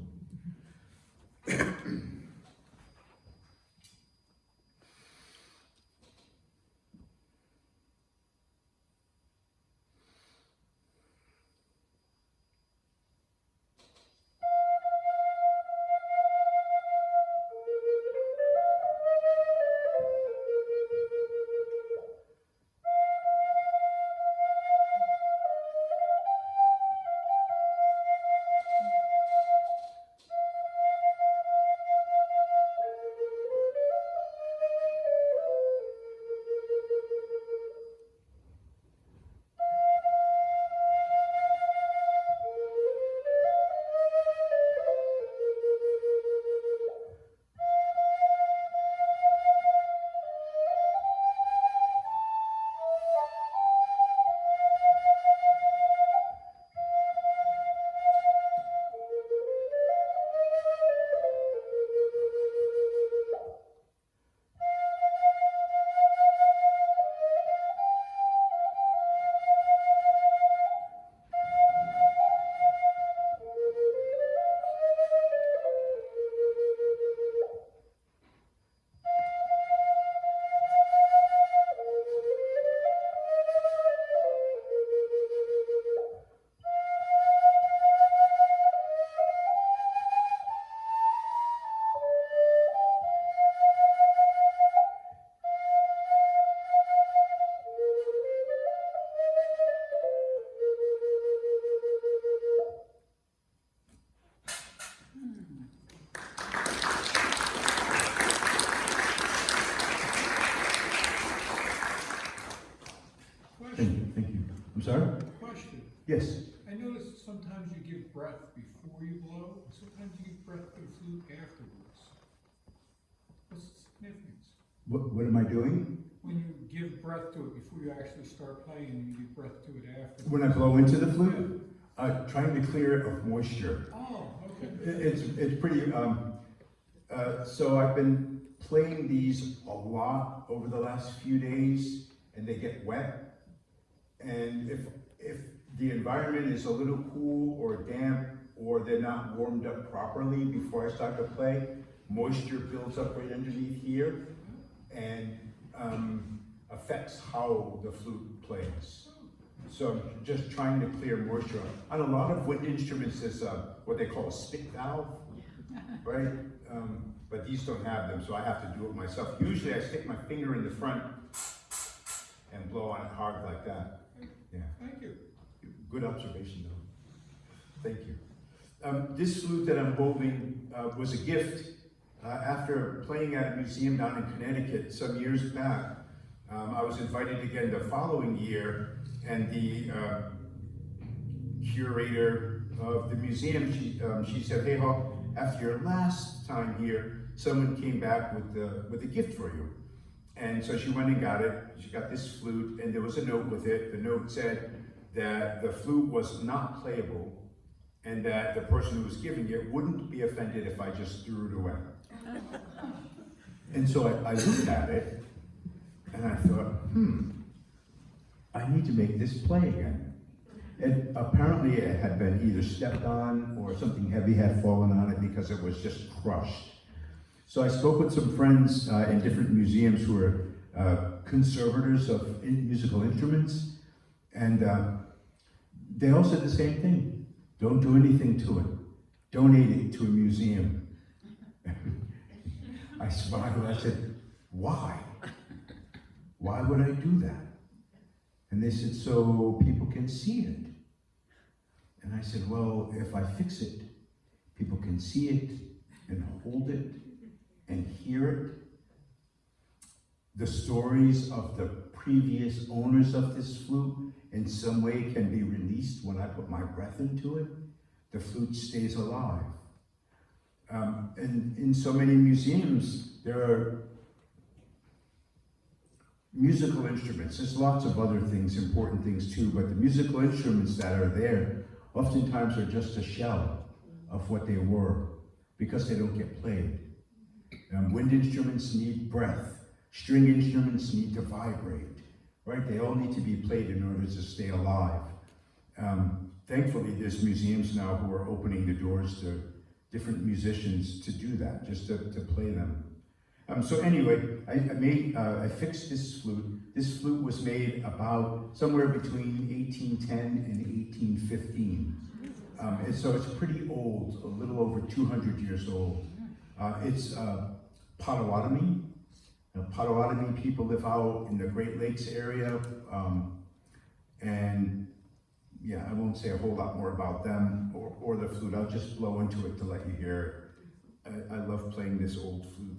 Speaker 1: Thank you. I'm sorry?
Speaker 3: Question.
Speaker 1: Yes.
Speaker 3: I noticed sometimes you give breath before you blow, and sometimes you give breath to the flute afterwards. What's the significance?
Speaker 1: What am I doing?
Speaker 3: When you give breath to it before you actually start playing, and you give breath to it afterwards.
Speaker 1: When I blow into the flute? Trying to clear it of moisture.
Speaker 3: Oh, okay.
Speaker 1: It's pretty, so I've been playing these a lot over the last few days, and they get wet. And if the environment is a little cool or damp, or they're not warmed up properly before I start to play, moisture builds up right underneath here and affects how the flute plays. So I'm just trying to clear moisture. On a lot of wind instruments, there's what they call a spit valve, right? But these don't have them, so I have to do it myself. Usually I stick my finger in the front and blow on it hard like that. Yeah.
Speaker 3: Thank you.
Speaker 1: Good observation, though. Thank you. This flute that I'm holding was a gift after playing at a museum down in Connecticut some years back. I was invited again the following year, and the curator of the museum, she said, "Hey, Hawk, after your last time here, someone came back with a gift for you. And so she went and got it. She got this flute, and there was a note with it. The note said that the flute was not playable, and that the person who was giving it wouldn't be offended if I just threw it away. And so I looked at it, and I thought, I need to make this play again. And apparently it had been either stepped on or something heavy had fallen on it because it was just crushed. So I spoke with some friends in different museums who are conservators of musical instruments, and they all said the same thing. Don't do anything to it. Donate it to a museum. I smiled. I said, why? Why would I do that? And they said, so people can see it. And I said, well, if I fix it, people can see it and hold it and hear it. The stories of the previous owners of this flute in some way can be released when I put my breath into it. The flute stays alive. And in so many museums, there are musical instruments. There's lots of other things, important things too, but the musical instruments that are there oftentimes are just a shell of what they were because they don't get played. Wind instruments need breath. String instruments need to vibrate, right? They all need to be played in order to stay alive. Thankfully, there's museums now who are opening the doors to different musicians to do that, just to play them. So anyway, I fixed this flute. This flute was made about somewhere between 1810 and 1815. And so it's pretty old, a little over 200 years old. It's Potawatomi. Potawatomi people live out in the Great Lakes area. And yeah, I won't say a whole lot more about them or the flute. I'll just blow into it to let you hear it. I love playing this old flute.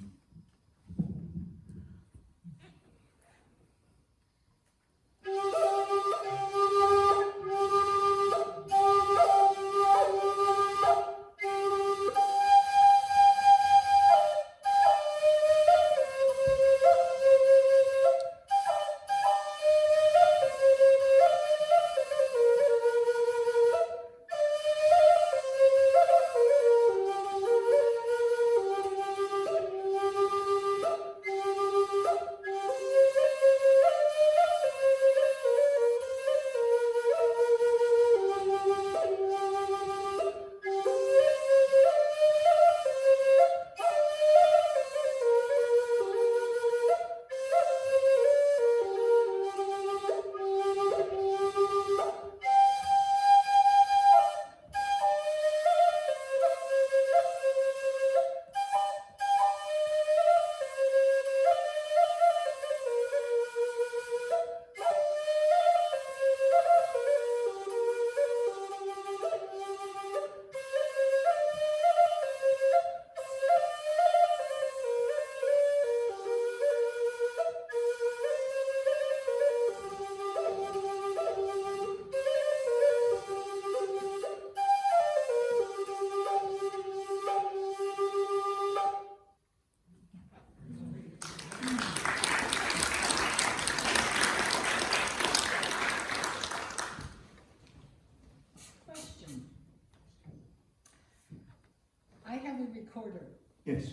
Speaker 6: Recorder.
Speaker 1: Yes.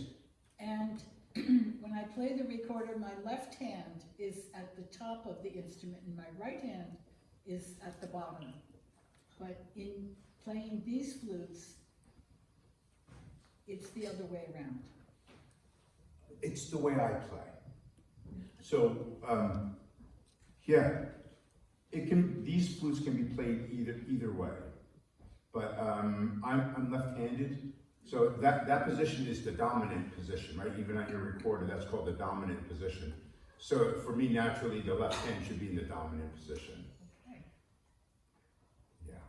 Speaker 6: And when I play the recorder, my left hand is at the top of the instrument and my right hand is at the bottom. But in playing these flutes, it's the other way around.
Speaker 1: It's the way I play. So, yeah, these flutes can be played either way. But I'm left-handed. So that position is the dominant position, right? Even on your recorder, that's called the dominant position. So for me, naturally, the left hand should be in the dominant position.
Speaker 6: Okay.
Speaker 1: Yeah.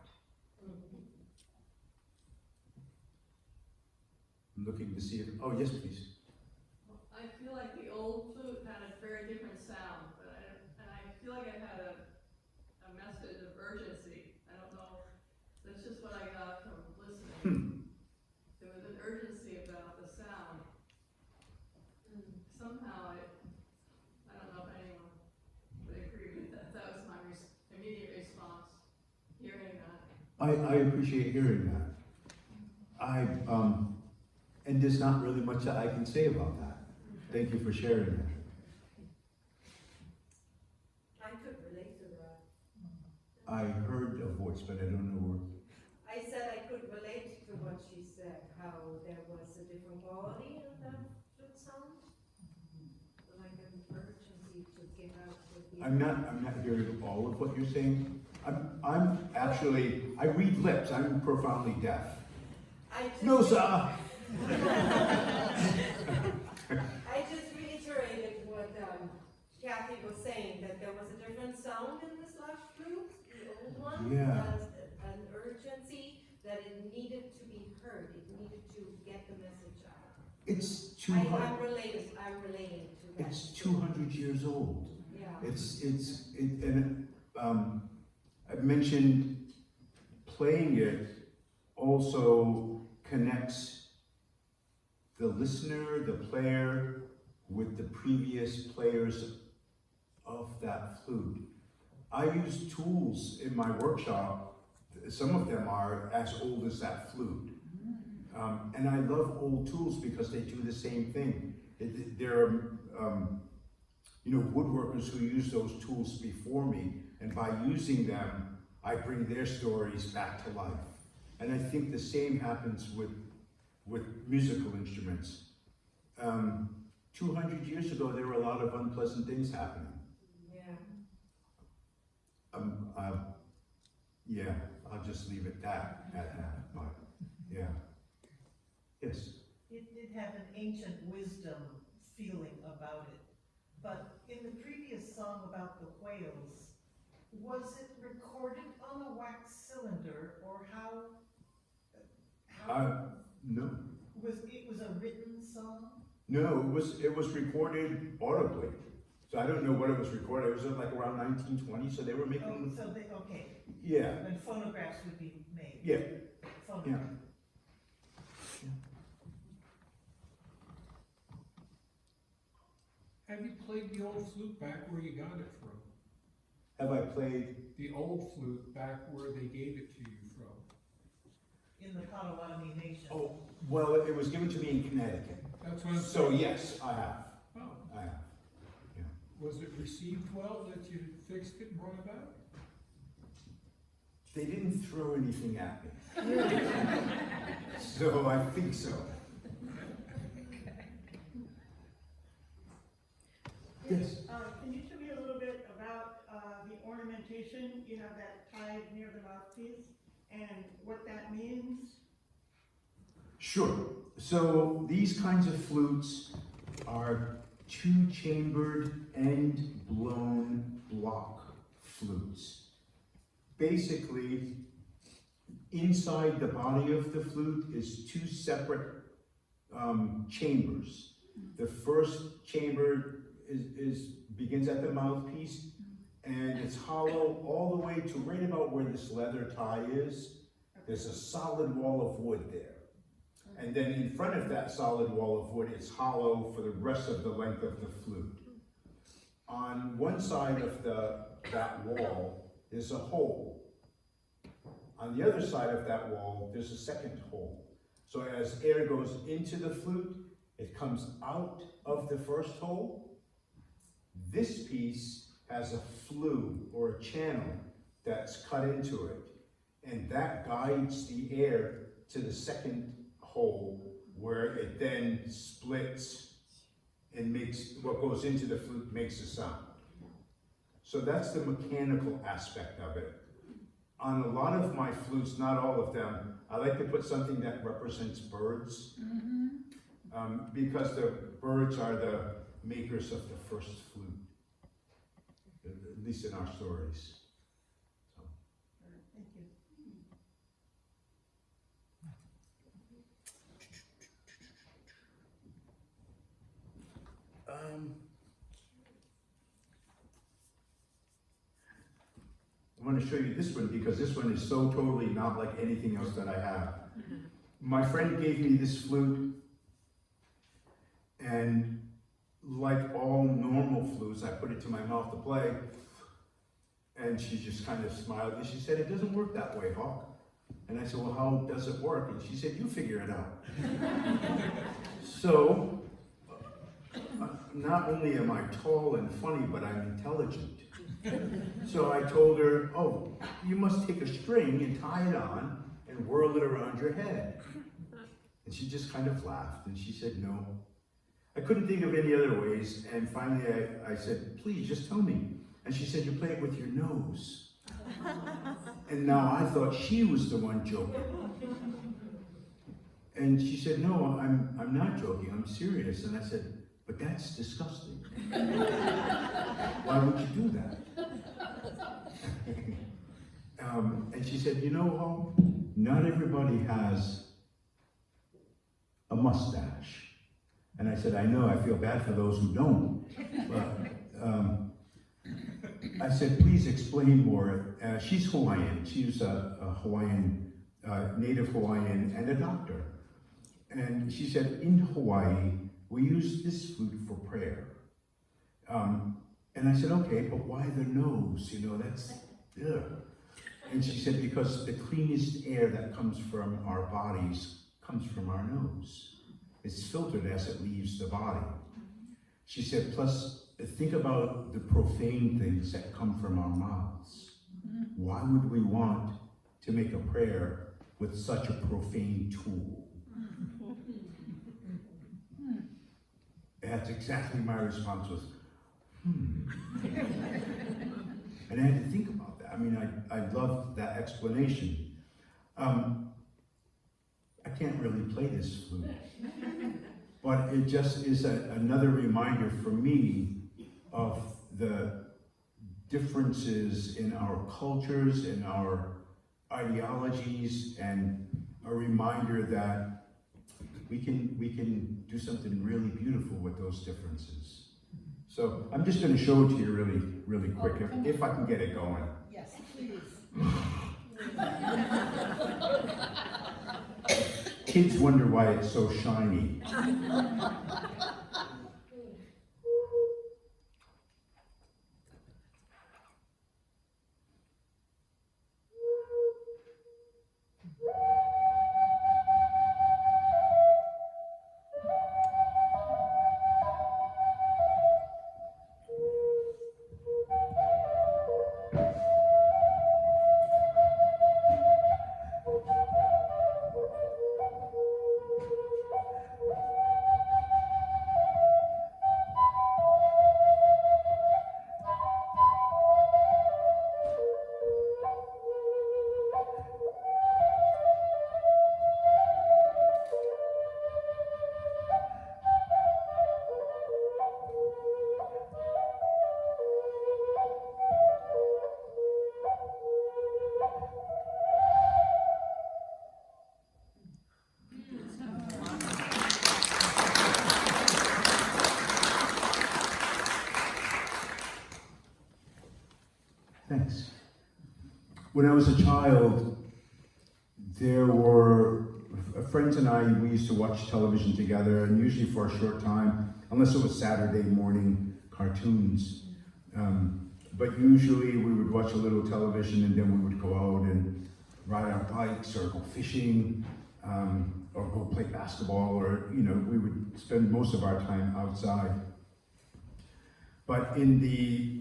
Speaker 1: I'm looking to see if, oh, yes, please.
Speaker 10: I feel like the old flute had a very different sound, but I feel like it had a message of urgency. I don't know, that's just what I got from listening. There was an urgency about the sound.
Speaker 1: I appreciate hearing that. And there's not really much that I can say about that. Thank you for sharing that.
Speaker 11: I could relate to that.
Speaker 1: I heard a voice, but I don't know where.
Speaker 11: I said I could relate to what she said, how there was a different quality in that flute sound. Like an urgency to get out with the.
Speaker 1: I'm not hearing all of what you're saying. I'm actually, I read lips. I'm profoundly deaf.
Speaker 11: I just,
Speaker 1: No, sir.
Speaker 11: I just reiterated what Kathy was saying, that there was a different sound in this last flute, the old one.
Speaker 1: Yeah.
Speaker 11: Was an urgency that it needed to be heard, it needed to get the message out.
Speaker 1: It's
Speaker 11: I'm
Speaker 1: 200.
Speaker 11: relating to that.
Speaker 1: It's 200 years old.
Speaker 11: Yeah.
Speaker 1: I mentioned playing it also connects the listener, the player, with the previous players of that flute. I use tools in my workshop. Some of them are as old as that flute. And I love old tools because they do the same thing. There are woodworkers who use those tools before me, and by using them, I bring their stories back to life. And I think the same happens with musical instruments. 200 years ago, there were a lot of unpleasant things happening.
Speaker 11: Yeah.
Speaker 1: I'll just leave it at that, but, yeah. Yes?
Speaker 7: It did have an ancient wisdom feeling about it. But in the previous song about the whales, was it recorded on a wax cylinder, or how
Speaker 1: No.
Speaker 7: was a written song?
Speaker 1: No, it was recorded audibly. So I don't know what it was recorded. It was like around 1920, so they were making.
Speaker 7: Oh, so they, okay.
Speaker 1: Yeah.
Speaker 7: When phonographs would be made.
Speaker 1: Yeah.
Speaker 7: Phonograph.
Speaker 3: Have you played the old flute back where you got it from?
Speaker 1: Have I played?
Speaker 3: The old flute back where they gave it to you from?
Speaker 7: In the Potawatomi Nation.
Speaker 1: Oh, well, it was given to me in Connecticut.
Speaker 3: That's what I'm saying.
Speaker 1: So yes, I have.
Speaker 3: Oh,
Speaker 1: I have.
Speaker 3: was it received well that you fixed it and brought it back?
Speaker 1: They didn't throw anything at me. So I think so. Yes.
Speaker 12: Can you tell me a little bit about the ornamentation? You have that tied near the mouthpiece, and what that means?
Speaker 1: Sure. So these kinds of flutes are two-chambered end-blown block flutes. Basically, inside the body of the flute is two separate chambers. The first chamber begins at the mouthpiece, and it's hollow all the way to right about where this leather tie is. There's a solid wall of wood there. And then in front of that solid wall of wood, it's hollow for the rest of the length of the flute. On one side of that wall is a hole. On the other side of that wall, there's a second hole. So as air goes into the flute, it comes out of the first hole. This piece has a flue or a channel that's cut into it, and that guides the air to the second hole, where it then splits and makes what goes into the flute makes a sound. So that's the mechanical aspect of it. On a lot of my flutes, not all of them, I like to put something that represents birds, because the birds are the makers of the first flute, at least in our stories. So.
Speaker 12: Thank you.
Speaker 1: I want to show you this one because this one is so totally not like anything else that I have. My friend gave me this flute, and like all normal flutes, I put it to my mouth to play, and she just kind of smiled and she said, "It doesn't work that way, Hawk." And I said, well, how does it work? And she said, you figure it out. So, not only am I tall and funny, but I'm intelligent. So I told her, oh, you must take a string and tie it on and whirl it around your head. And she just kind of laughed and she said, no. I couldn't think of any other ways, and finally I said, please, just tell me. And she said, you play it with your nose. And now I thought she was the one joking. And she said, no, I'm not joking, I'm serious. And I said, but that's disgusting. Why would you do that? And she said, you know, not everybody has a mustache. And I said, I know, I feel bad for those who don't. But I said, please explain more. She's Hawaiian. She's a Hawaiian, native Hawaiian, and a doctor. And she said, in Hawaii, we use this flute for prayer. And I said, okay, but why the nose? You know, that's, ugh. And she said, because the cleanest air that comes from our bodies comes from our nose. It's filtered as it leaves the body. She said, plus, think about the profane things that come from our mouths. Why would we want to make a prayer with such a profane tool? That's exactly my response was, And I had to think about that. I mean, I loved that explanation. I can't really play this flute, but it just is another reminder for me of the differences in our cultures, in our ideologies, and a reminder that we can do something really beautiful with those differences. So I'm just going to show it to you really quick, if I can get it going.
Speaker 6: Yes, please.
Speaker 1: Kids wonder why it's so shiny. Thanks. When I was a child, there were friends and I, we used to watch television together, and usually for a short time, unless it was Saturday morning cartoons. But usually we would watch a little television and then we would go out and ride our bikes or go fishing, or go play basketball, or, you know, we would spend most of our time outside. But in the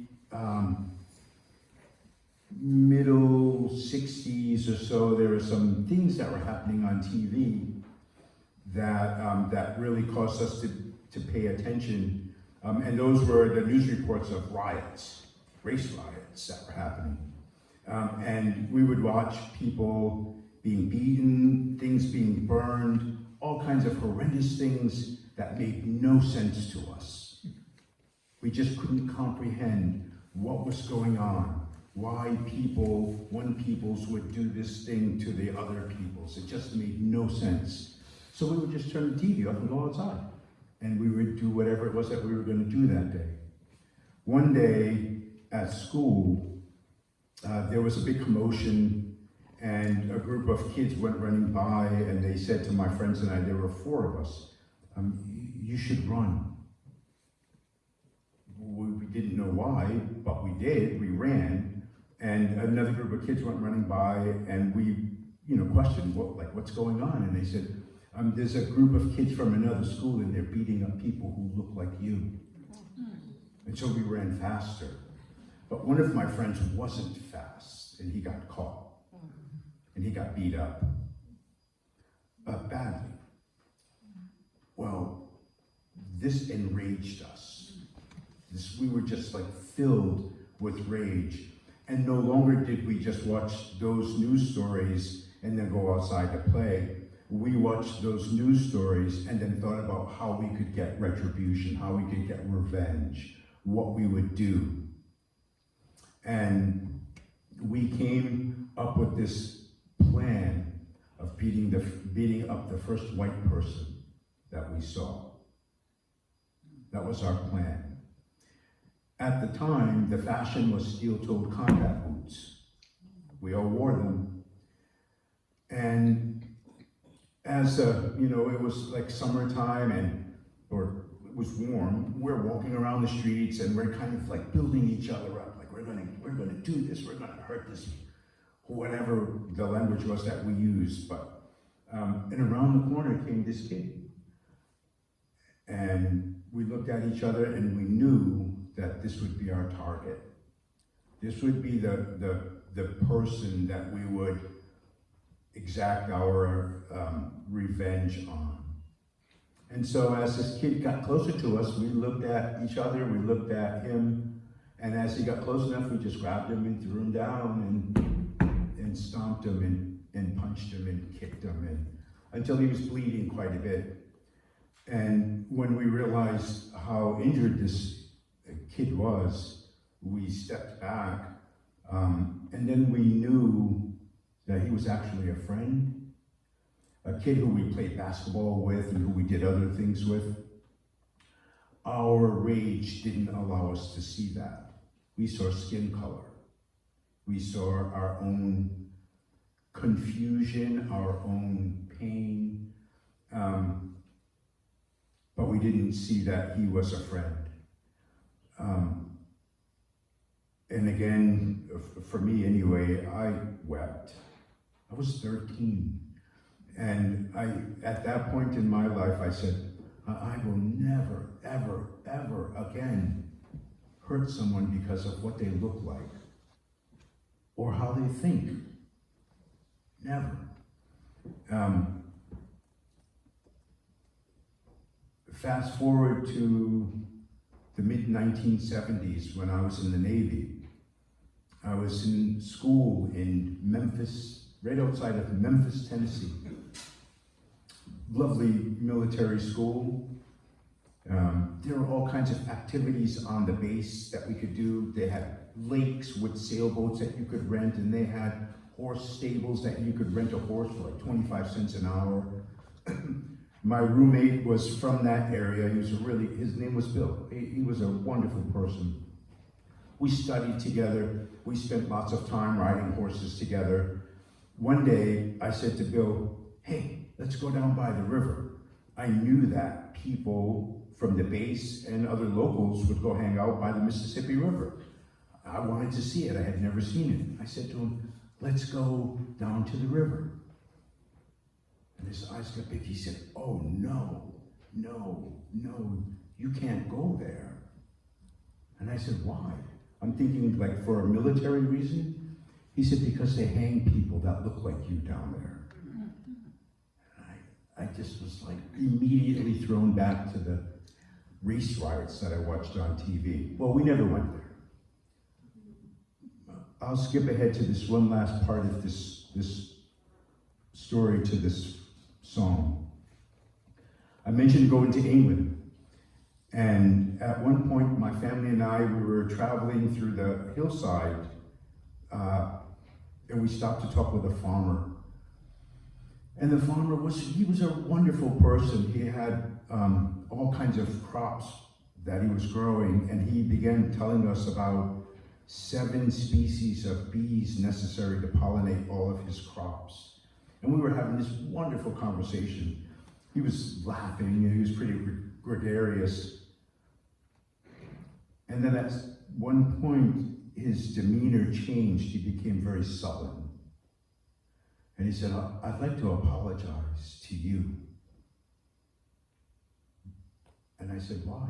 Speaker 1: middle 60s or so, there were some things that were happening on TV that that really caused us to pay attention, and those were the news reports of riots, race riots that were happening, and we would watch people being beaten, things being burned, all kinds of horrendous things that made no sense to us. We just couldn't comprehend what was going on, why one peoples would do this thing to the other peoples. It just made no sense. So we would just turn the TV off and go outside. And we would do whatever it was that we were going to do that day. One day at school, there was a big commotion, and a group of kids went running by, and they said to my friends and I, there were 4 of us, you should run. We didn't know why, but we did. We ran, and another group of kids went running by, and we questioned what's going on, and they said, there's a group of kids from another school and they're beating up people who look like you. And so we ran faster. But one of my friends wasn't fast, and he got caught. And he got beat up. Badly. Well, this enraged us. We were just filled with rage. And no longer did we just watch those news stories and then go outside to play. We watched those news stories and then thought about how we could get retribution, how we could get revenge, what we would do. And we came up with this plan of beating up the first white person that we saw. That was our plan. At the time, the fashion was steel-toed combat boots. We all wore them. And as it was like summertime or it was warm, we're walking around the streets and we're kind of building each other up. We're gonna do this, we're gonna hurt this, whatever the language was that we used. But and around the corner came this kid. And we looked at each other and we knew that this would be our target. This would be the person that we would exact our revenge on. And so as this kid got closer to us, we looked at each other, we looked at him, and as he got close enough, we just grabbed him and threw him down and stomped him and punched him and kicked him until he was bleeding quite a bit. And when we realized how injured this kid was, we stepped back, and then we knew that he was actually a friend, a kid who we played basketball with and who we did other things with. Our rage didn't allow us to see that. We saw skin color. We saw our own confusion, our own pain, but we didn't see that he was a friend. And again, for me anyway, I wept. I was 13. And at that point in my life, I said, I will never, ever, ever again hurt someone because of what they look like or how they think. Never. Fast forward to the mid-1970s when I was in the Navy. I was in school in Memphis, right outside of Memphis, Tennessee. Lovely military school. There were all kinds of activities on the base that we could do. They had lakes with sailboats that you could rent, and they had horse stables that you could rent a horse for 25 cents an hour. My roommate was from that area. His name was Bill. He was a wonderful person. We studied together. We spent lots of time riding horses together. One day, I said to Bill, hey, let's go down by the river. I knew that people from the base and other locals would go hang out by the Mississippi River. I wanted to see it. I had never seen it. I said to him, let's go down to the river. And his eyes got big. He said, oh, no, you can't go there. And I said, why? I'm thinking for a military reason. He said, because they hang people that look like you down there. I just was immediately thrown back to the race riots that I watched on TV. Well, we never went there. I'll skip ahead to this one last part of this story to this song. I mentioned going to England. And at one point, my family and I, we were traveling through the hillside, and we stopped to talk with a farmer. And the farmer he was a wonderful person. He had all kinds of crops that he was growing, and he began telling us about 7 species of bees necessary to pollinate all of his crops. And we were having this wonderful conversation. He was laughing, he was pretty gregarious. And then at one point, his demeanor changed. He became very sullen. And he said, I'd like to apologize to you. And I said, why?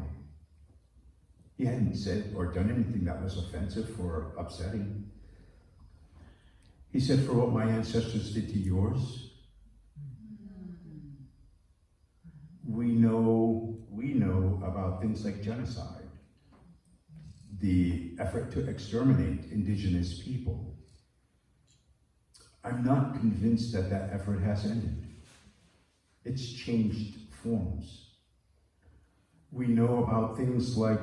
Speaker 1: He hadn't said or done anything that was offensive or upsetting. He said, for what my ancestors did to yours. We know about things like genocide, the effort to exterminate indigenous people. I'm not convinced that that effort has ended. It's changed forms. We know about things like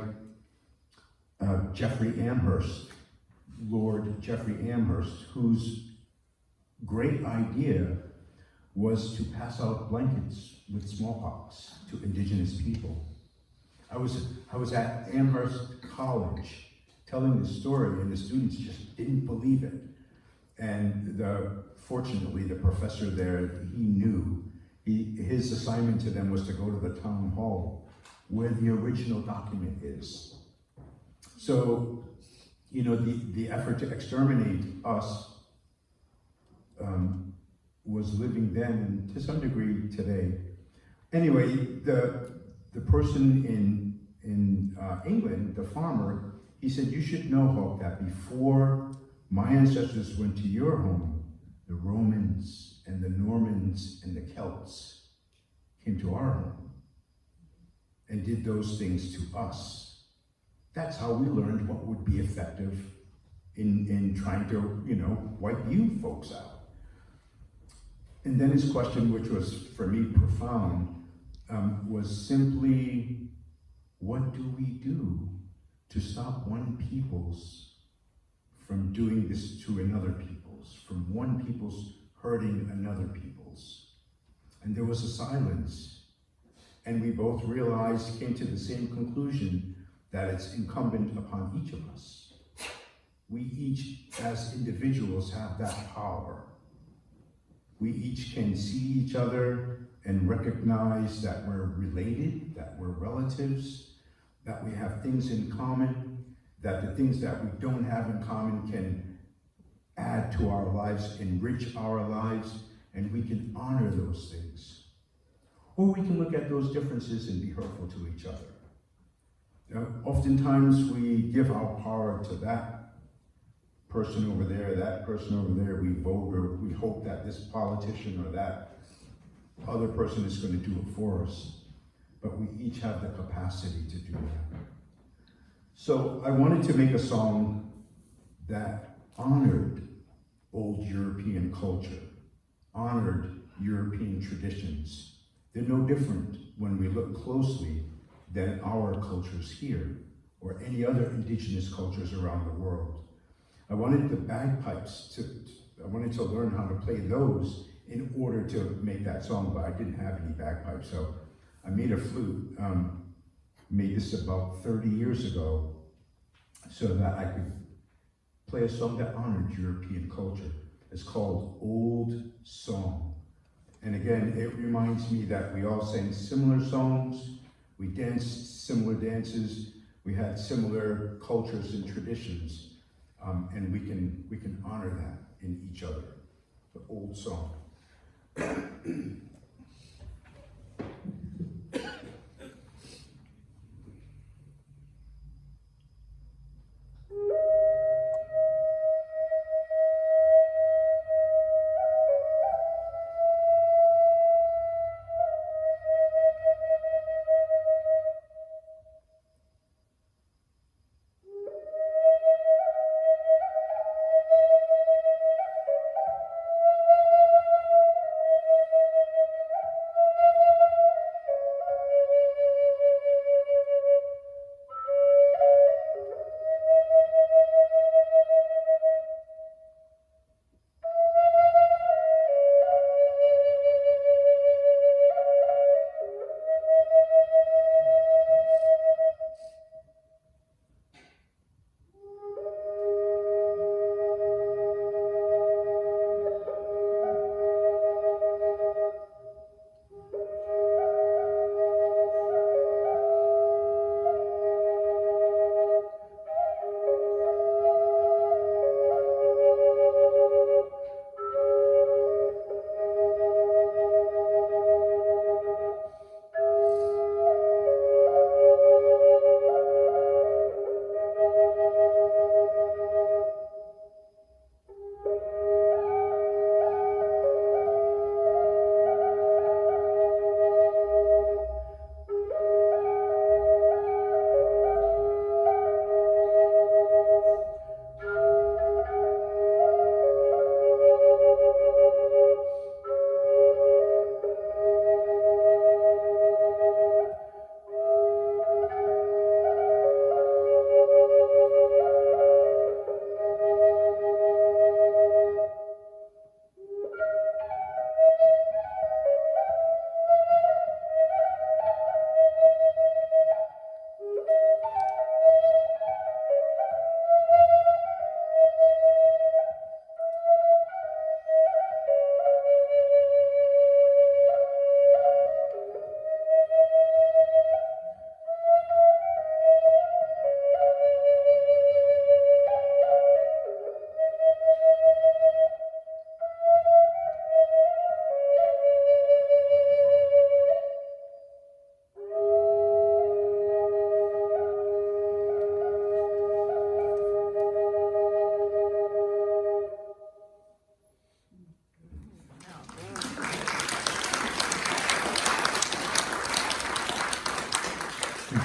Speaker 1: Jeffrey Amherst, Lord Jeffrey Amherst, whose great idea was to pass out blankets with smallpox to indigenous people. I was at Amherst College telling the story, and the students just didn't believe it. And fortunately, the professor there, he knew. His assignment to them was to go to the town hall where the original document is. So, you know, the effort to exterminate us was living then and to some degree today. Anyway, the person in England, the farmer, he said, you should know, Hawk, that before my ancestors went to your home, the Romans and the Normans and the Celts came to our home and did those things to us. That's how we learned what would be effective in trying to, you know, wipe you folks out. And then his question, which was for me profound, was simply, what do we do to stop one people's from doing this to another people's, from one people's hurting another people's? And there was a silence. And we both realized, came to the same conclusion, that it's incumbent upon each of us. We each, as individuals, have that power. We each can see each other and recognize that we're related, that we're relatives, that we have things in common, that the things that we don't have in common can add to our lives, enrich our lives, and we can honor those things. Or we can look at those differences and be hurtful to each other. Oftentimes we give our power to that person over there, that person over there. We vote or we hope that this politician or that other person is going to do it for us. But we each have the capacity to do that. So I wanted to make a song that honored old European culture, honored European traditions. They're no different when we look closely than our cultures here or any other indigenous cultures around the world. I wanted the bagpipes I wanted to learn how to play those in order to make that song, but I didn't have any bagpipes, so I made a flute. Made this about 30 years ago so that I could play a song that honored European culture. It's called Old Song. And again, it reminds me that we all sang similar songs, we danced similar dances, we had similar cultures and traditions, and we can honor that in each other. The Old Song.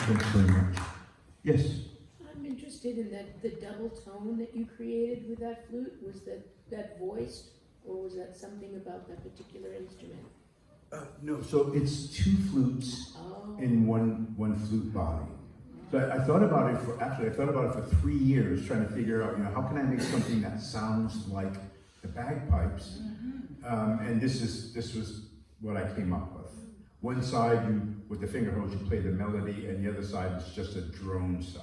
Speaker 1: Thanks very much. Yes?
Speaker 5: I'm interested in that, the double tone that you created with that flute, was that voiced, or was that something about that particular instrument?
Speaker 1: No, so it's two flutes
Speaker 5: Oh.
Speaker 1: in one flute body. So I thought about it for 3 years, trying to figure out, how can I make something that sounds like the bagpipes? And this was what I came up with. One side, with the finger holes, you play the melody, and the other side is just a drone side.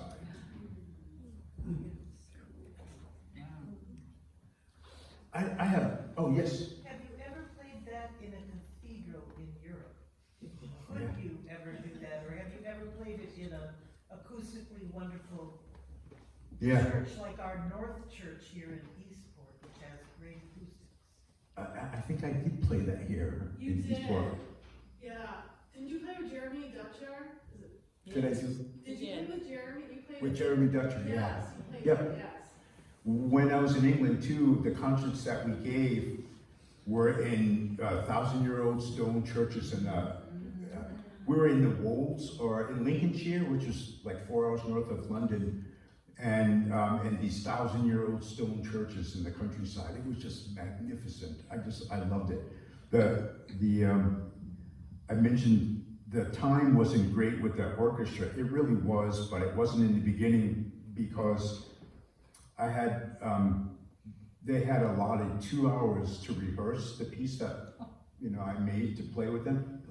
Speaker 1: I have, oh yes.
Speaker 7: Have you ever played that in a cathedral in Europe? Could you ever do that, or have you ever played it in a acoustically wonderful church like our North Church here in Eastport, which has great acoustics?
Speaker 1: I think I did play that here
Speaker 8: You
Speaker 1: in
Speaker 8: did.
Speaker 1: Eastport.
Speaker 8: Yeah. Didn't you play with Jeremy Dutcher?
Speaker 1: Did I do?
Speaker 8: Did you play with Jeremy? You played
Speaker 1: With Jeremy Dutcher, yeah.
Speaker 8: Yes, you played
Speaker 1: Yep.
Speaker 8: with, yes.
Speaker 1: When I was in England too, the concerts that we gave were in 1,000-year-old stone churches, and we were in the Wolds, or in Lincolnshire, which is like 4 hours north of London, and these 1,000-year-old stone churches in the countryside. It was just magnificent. I loved it. I mentioned the time wasn't great with the orchestra. It really was, but it wasn't in the beginning because I had, they had allotted 2 hours to rehearse the piece that, I made to play with them.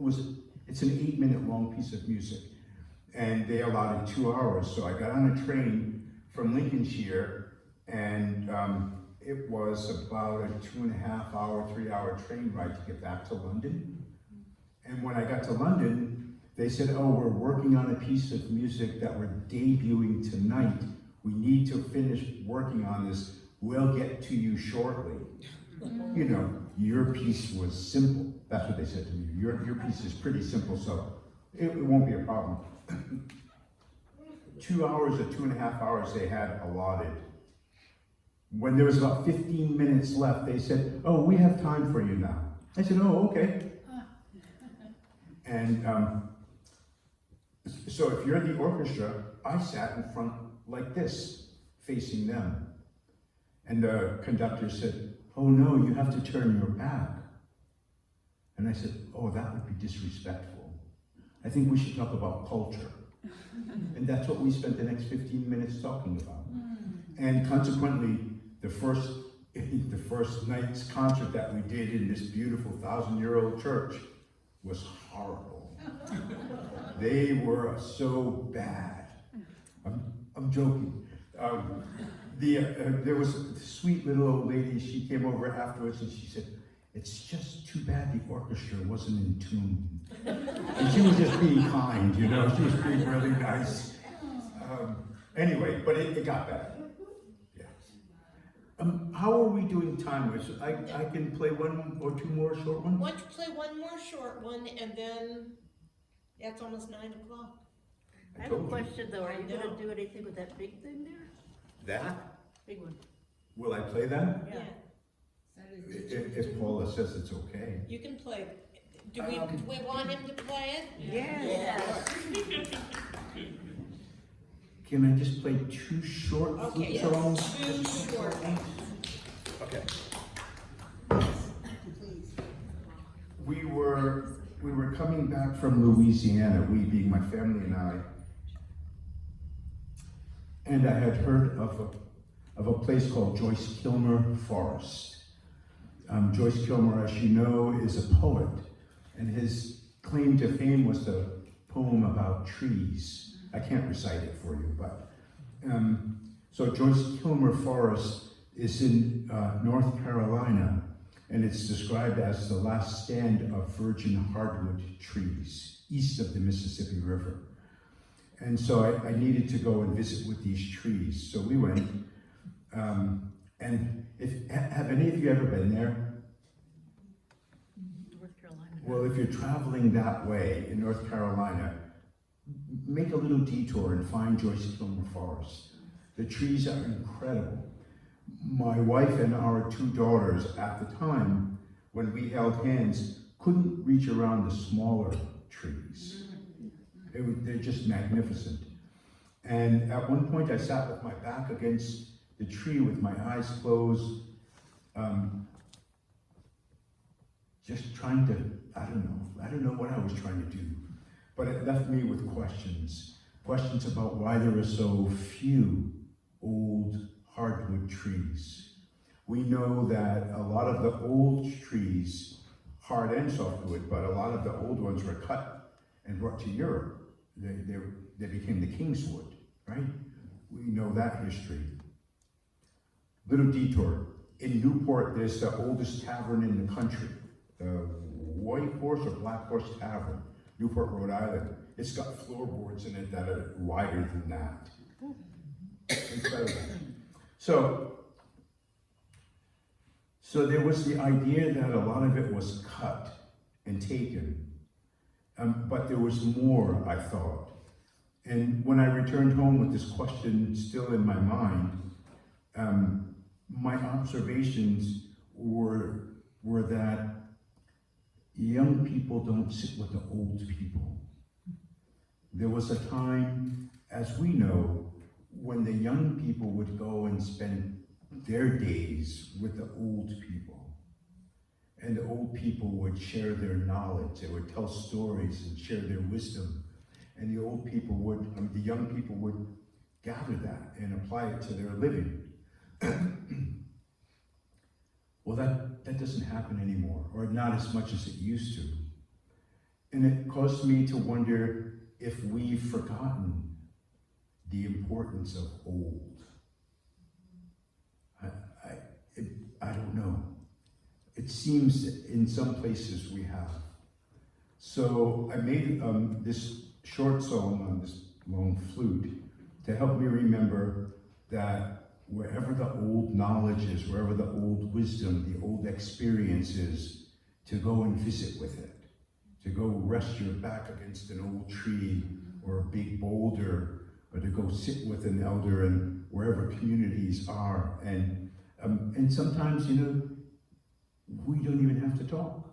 Speaker 1: It's an 8-minute long piece of music, and they allotted 2 hours. So I got on a train from Lincolnshire, and it was about a 2.5 hour, 3 hour train ride to get back to London. And when I got to London, they said, oh, we're working on a piece of music that we're debuting tonight. We need to finish working on this. We'll get to you shortly. Your piece was simple. That's what they said to me. Your piece is pretty simple, so it won't be a problem. 2 hours or 2.5 hours they had allotted. When there was about 15 minutes left, they said, oh, we have time for you now. I said, oh, okay. And so if you're the orchestra, I sat in front like this, facing them. And the conductor said, oh no, you have to turn your back. And I said, oh, that would be disrespectful. I think we should talk about culture. And that's what we spent the next 15 minutes talking about. And consequently, the first night's concert that we did in this beautiful 1,000-year-old church was horrible. They were so bad. I'm joking. There was a sweet little old lady. She came over afterwards and she said, it's just too bad the orchestra wasn't in tune. And she was just being kind, She was being really nice. Anyway, but it got better. Yeah. How are we doing time-wise? I can play 1 or 2 more short ones?
Speaker 13: Why don't you play one more short one, and then that's almost 9 o'clock.
Speaker 1: I
Speaker 2: have a
Speaker 1: told you.
Speaker 2: question though, are you gonna do anything with that big thing there?
Speaker 1: That?
Speaker 2: Big one.
Speaker 1: Will I play that?
Speaker 13: Yeah,
Speaker 1: If Paula says it's okay.
Speaker 13: you can play. Do we want him to play it?
Speaker 2: Yes.
Speaker 1: Can I just play 2 short
Speaker 13: Okay,
Speaker 1: flute songs?
Speaker 13: 2 short.
Speaker 1: Okay. We were coming back from Louisiana, we being my family and I had heard of a place called Joyce Kilmer Forest. Joyce Kilmer, as you know, is a poet, and his claim to fame was the poem about trees. I can't recite it for you, but so Joyce Kilmer Forest is in North Carolina, and it's described as the last stand of virgin hardwood trees east of the Mississippi River. And so I needed to go and visit with these trees. So we went, and have any of you ever been there?
Speaker 2: North Carolina.
Speaker 1: Well, if you're traveling that way in North Carolina, make a little detour and find Joyce Kilmer Forest. The trees are incredible. My wife and our 2 daughters at the time, when we held hands, couldn't reach around the smaller trees. They're just magnificent. And at one point I sat with my back against the tree with my eyes closed, just trying to, I don't know what I was trying to do, but it left me with questions about why there are so few old hardwood trees. We know that a lot of the old trees, hard and softwood, but a lot of the old ones were cut and brought to Europe. They became the Kingswood, right? We know that history. Little detour. In Newport, there's the oldest tavern in the country, the White Horse or Black Horse Tavern, Newport, Rhode Island. It's got floorboards in it that are wider than that. Incredible. So there was the idea that a lot of it was cut and taken, but there was more, I thought. And when I returned home with this question still in my mind, my observations were that young people don't sit with the old people. There was a time, as we know, when the young people would go and spend their days with the old people. And the old people would share their knowledge, they would tell stories and share their wisdom. And the old people would, the young people would gather that and apply it to their living. Well, that doesn't happen anymore, or not as much as it used to. And it caused me to wonder if we've forgotten the importance of old. I don't know. It seems that in some places we have. So I made this short song on this long flute to help me remember that wherever the old knowledge is, wherever the old wisdom, the old experience is, to go and visit with it, to go rest your back against an old tree or a big boulder, or to go sit with an elder and wherever communities are. And sometimes, we don't even have to talk.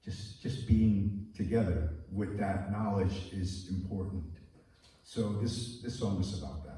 Speaker 1: Just being together with that knowledge is important. So this song is about that.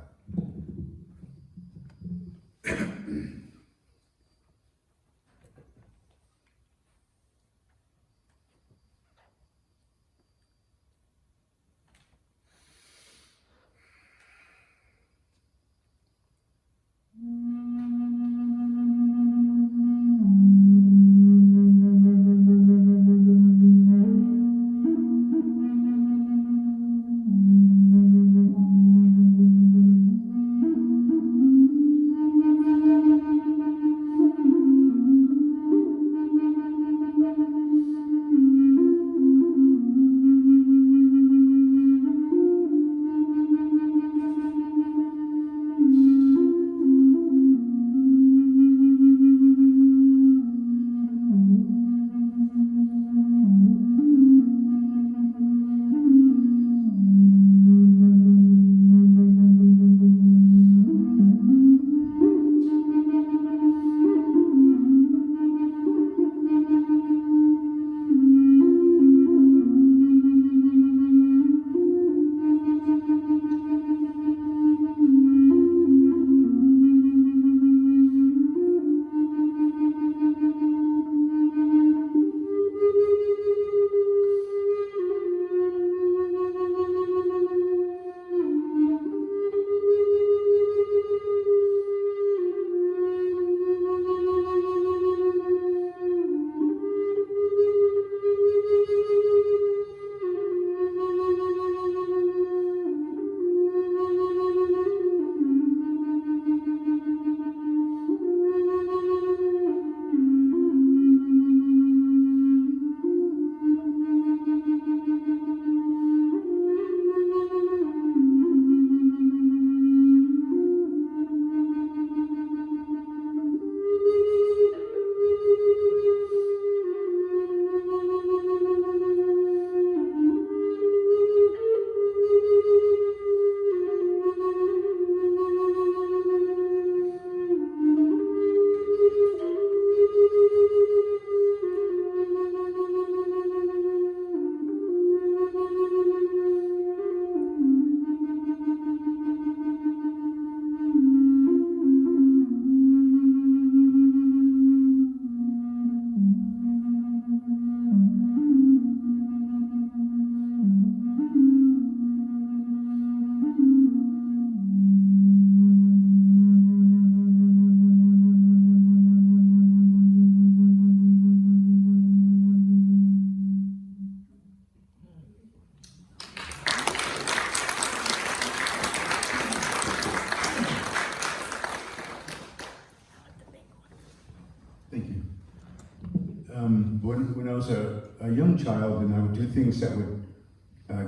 Speaker 1: when I was a young child and I would do things that would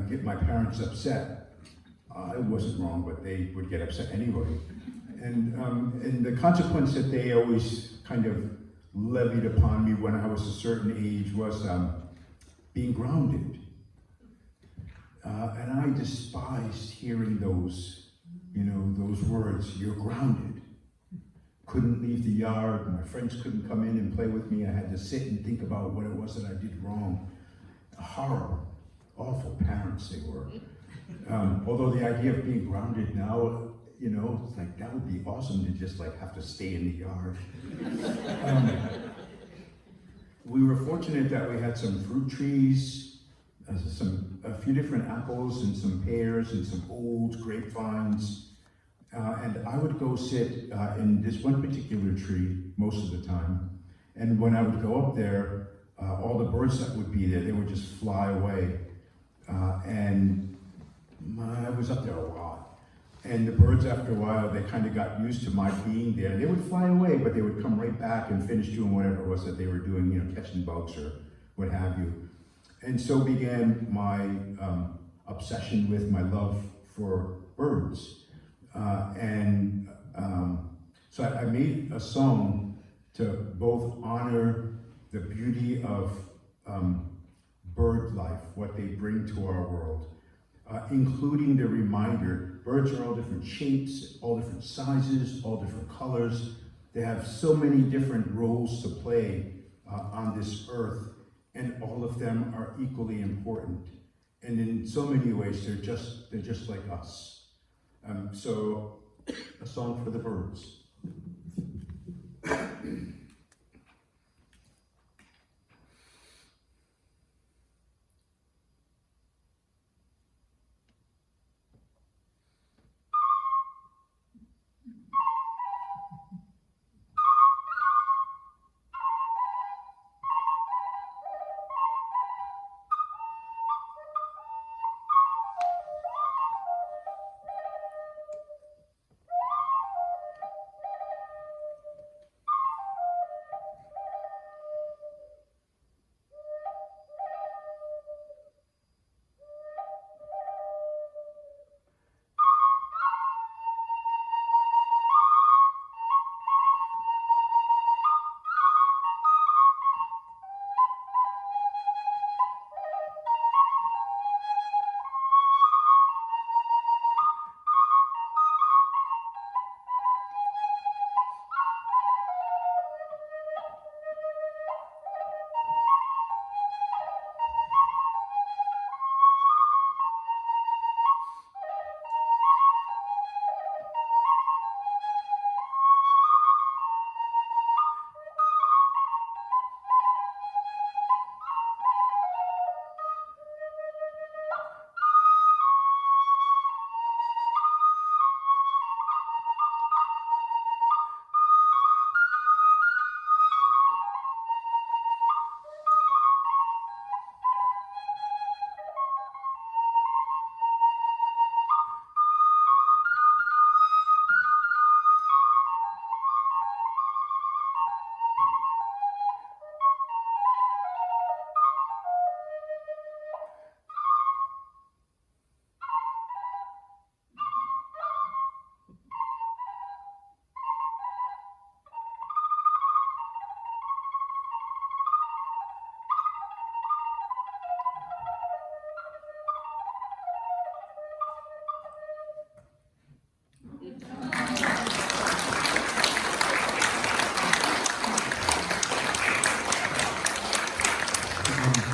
Speaker 1: get my parents upset, I wasn't wrong, but they would get upset anyway. And the consequence that they always kind of levied upon me when I was a certain age was being grounded. And I despised hearing those, those words, you're grounded. Couldn't leave the yard, my friends couldn't come in and play with me, I had to sit and think about what it was that I did wrong. Horrible, awful parents they were. Although the idea of being grounded now, it's like that would be awesome to just like have to stay in the yard. We were fortunate that we had some fruit trees, a few different apples and some pears and some old grapevines. And I would go sit in this one particular tree most of the time. And when I would go up there, all the birds that would be there, they would just fly away. And I was up there a lot. And the birds, after a while, they kind of got used to my being there. They would fly away, but they would come right back and finish doing whatever it was that they were doing, catching bugs or what have you. And so began my obsession with my love for birds. So I made a song to both honor the beauty of bird life, what they bring to our world, including the reminder, birds are all different shapes, all different sizes, all different colors. They have so many different roles to play on this earth, and all of them are equally important. And in so many ways, they're just like us. So, a song for the birds.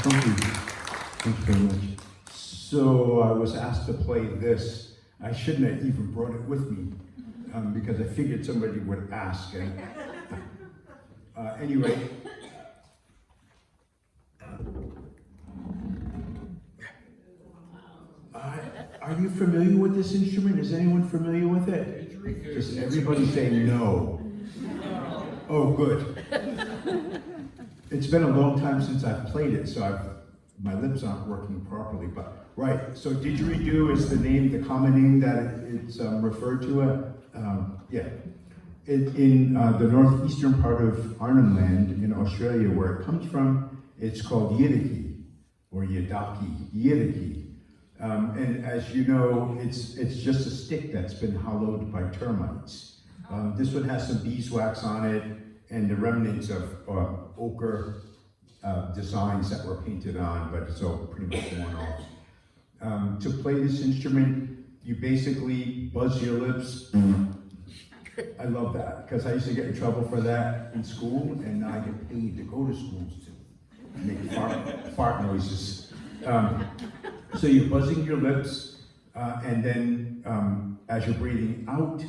Speaker 1: Thank you. Thank you very much. So I was asked to play this. I shouldn't have even brought it with me because I figured somebody would ask. And, anyway. Are you familiar with this instrument? Is anyone familiar with it? Does everybody say no? Oh, good. It's been a long time since I've played it, so my lips aren't working properly, but right. So didgeridoo is the name, the common name that it's referred to. Yeah. In the northeastern part of Arnhem Land in Australia, where it comes from, it's called yidaki, or yidaki. And as you know, it's just a stick that's been hollowed by termites. This one has some beeswax on it, and the remnants of ochre designs that were painted on, but it's all pretty much worn off. To play this instrument, you basically buzz your lips. I love that, because I used to get in trouble for that in school, and now I get paid to go to schools to make fart noises. So you're buzzing your lips, and then as you're breathing out,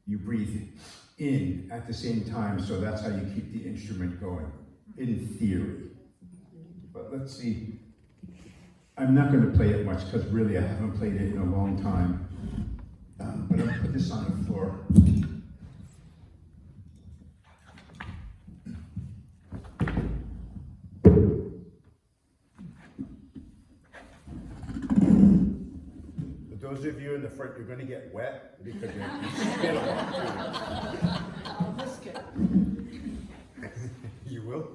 Speaker 1: you breathe in at the same time, so that's how you keep the instrument going, in theory. But let's see. I'm not going to play it much, because really I haven't played it in a long time. But I'm going to put this on the floor. For those of you in the front, you're going to get wet because you spit a lot.
Speaker 6: I'll risk it.
Speaker 1: You will?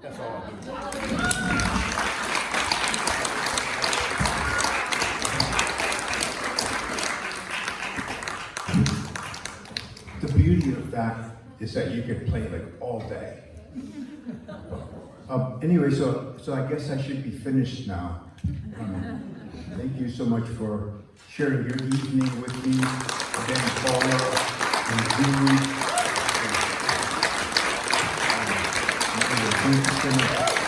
Speaker 1: That's all I'll do. The beauty of that is that you can play like all day. Anyway, so I guess I should be finished now. Thank you so much for sharing your evening with me. Again, Paula and Julie.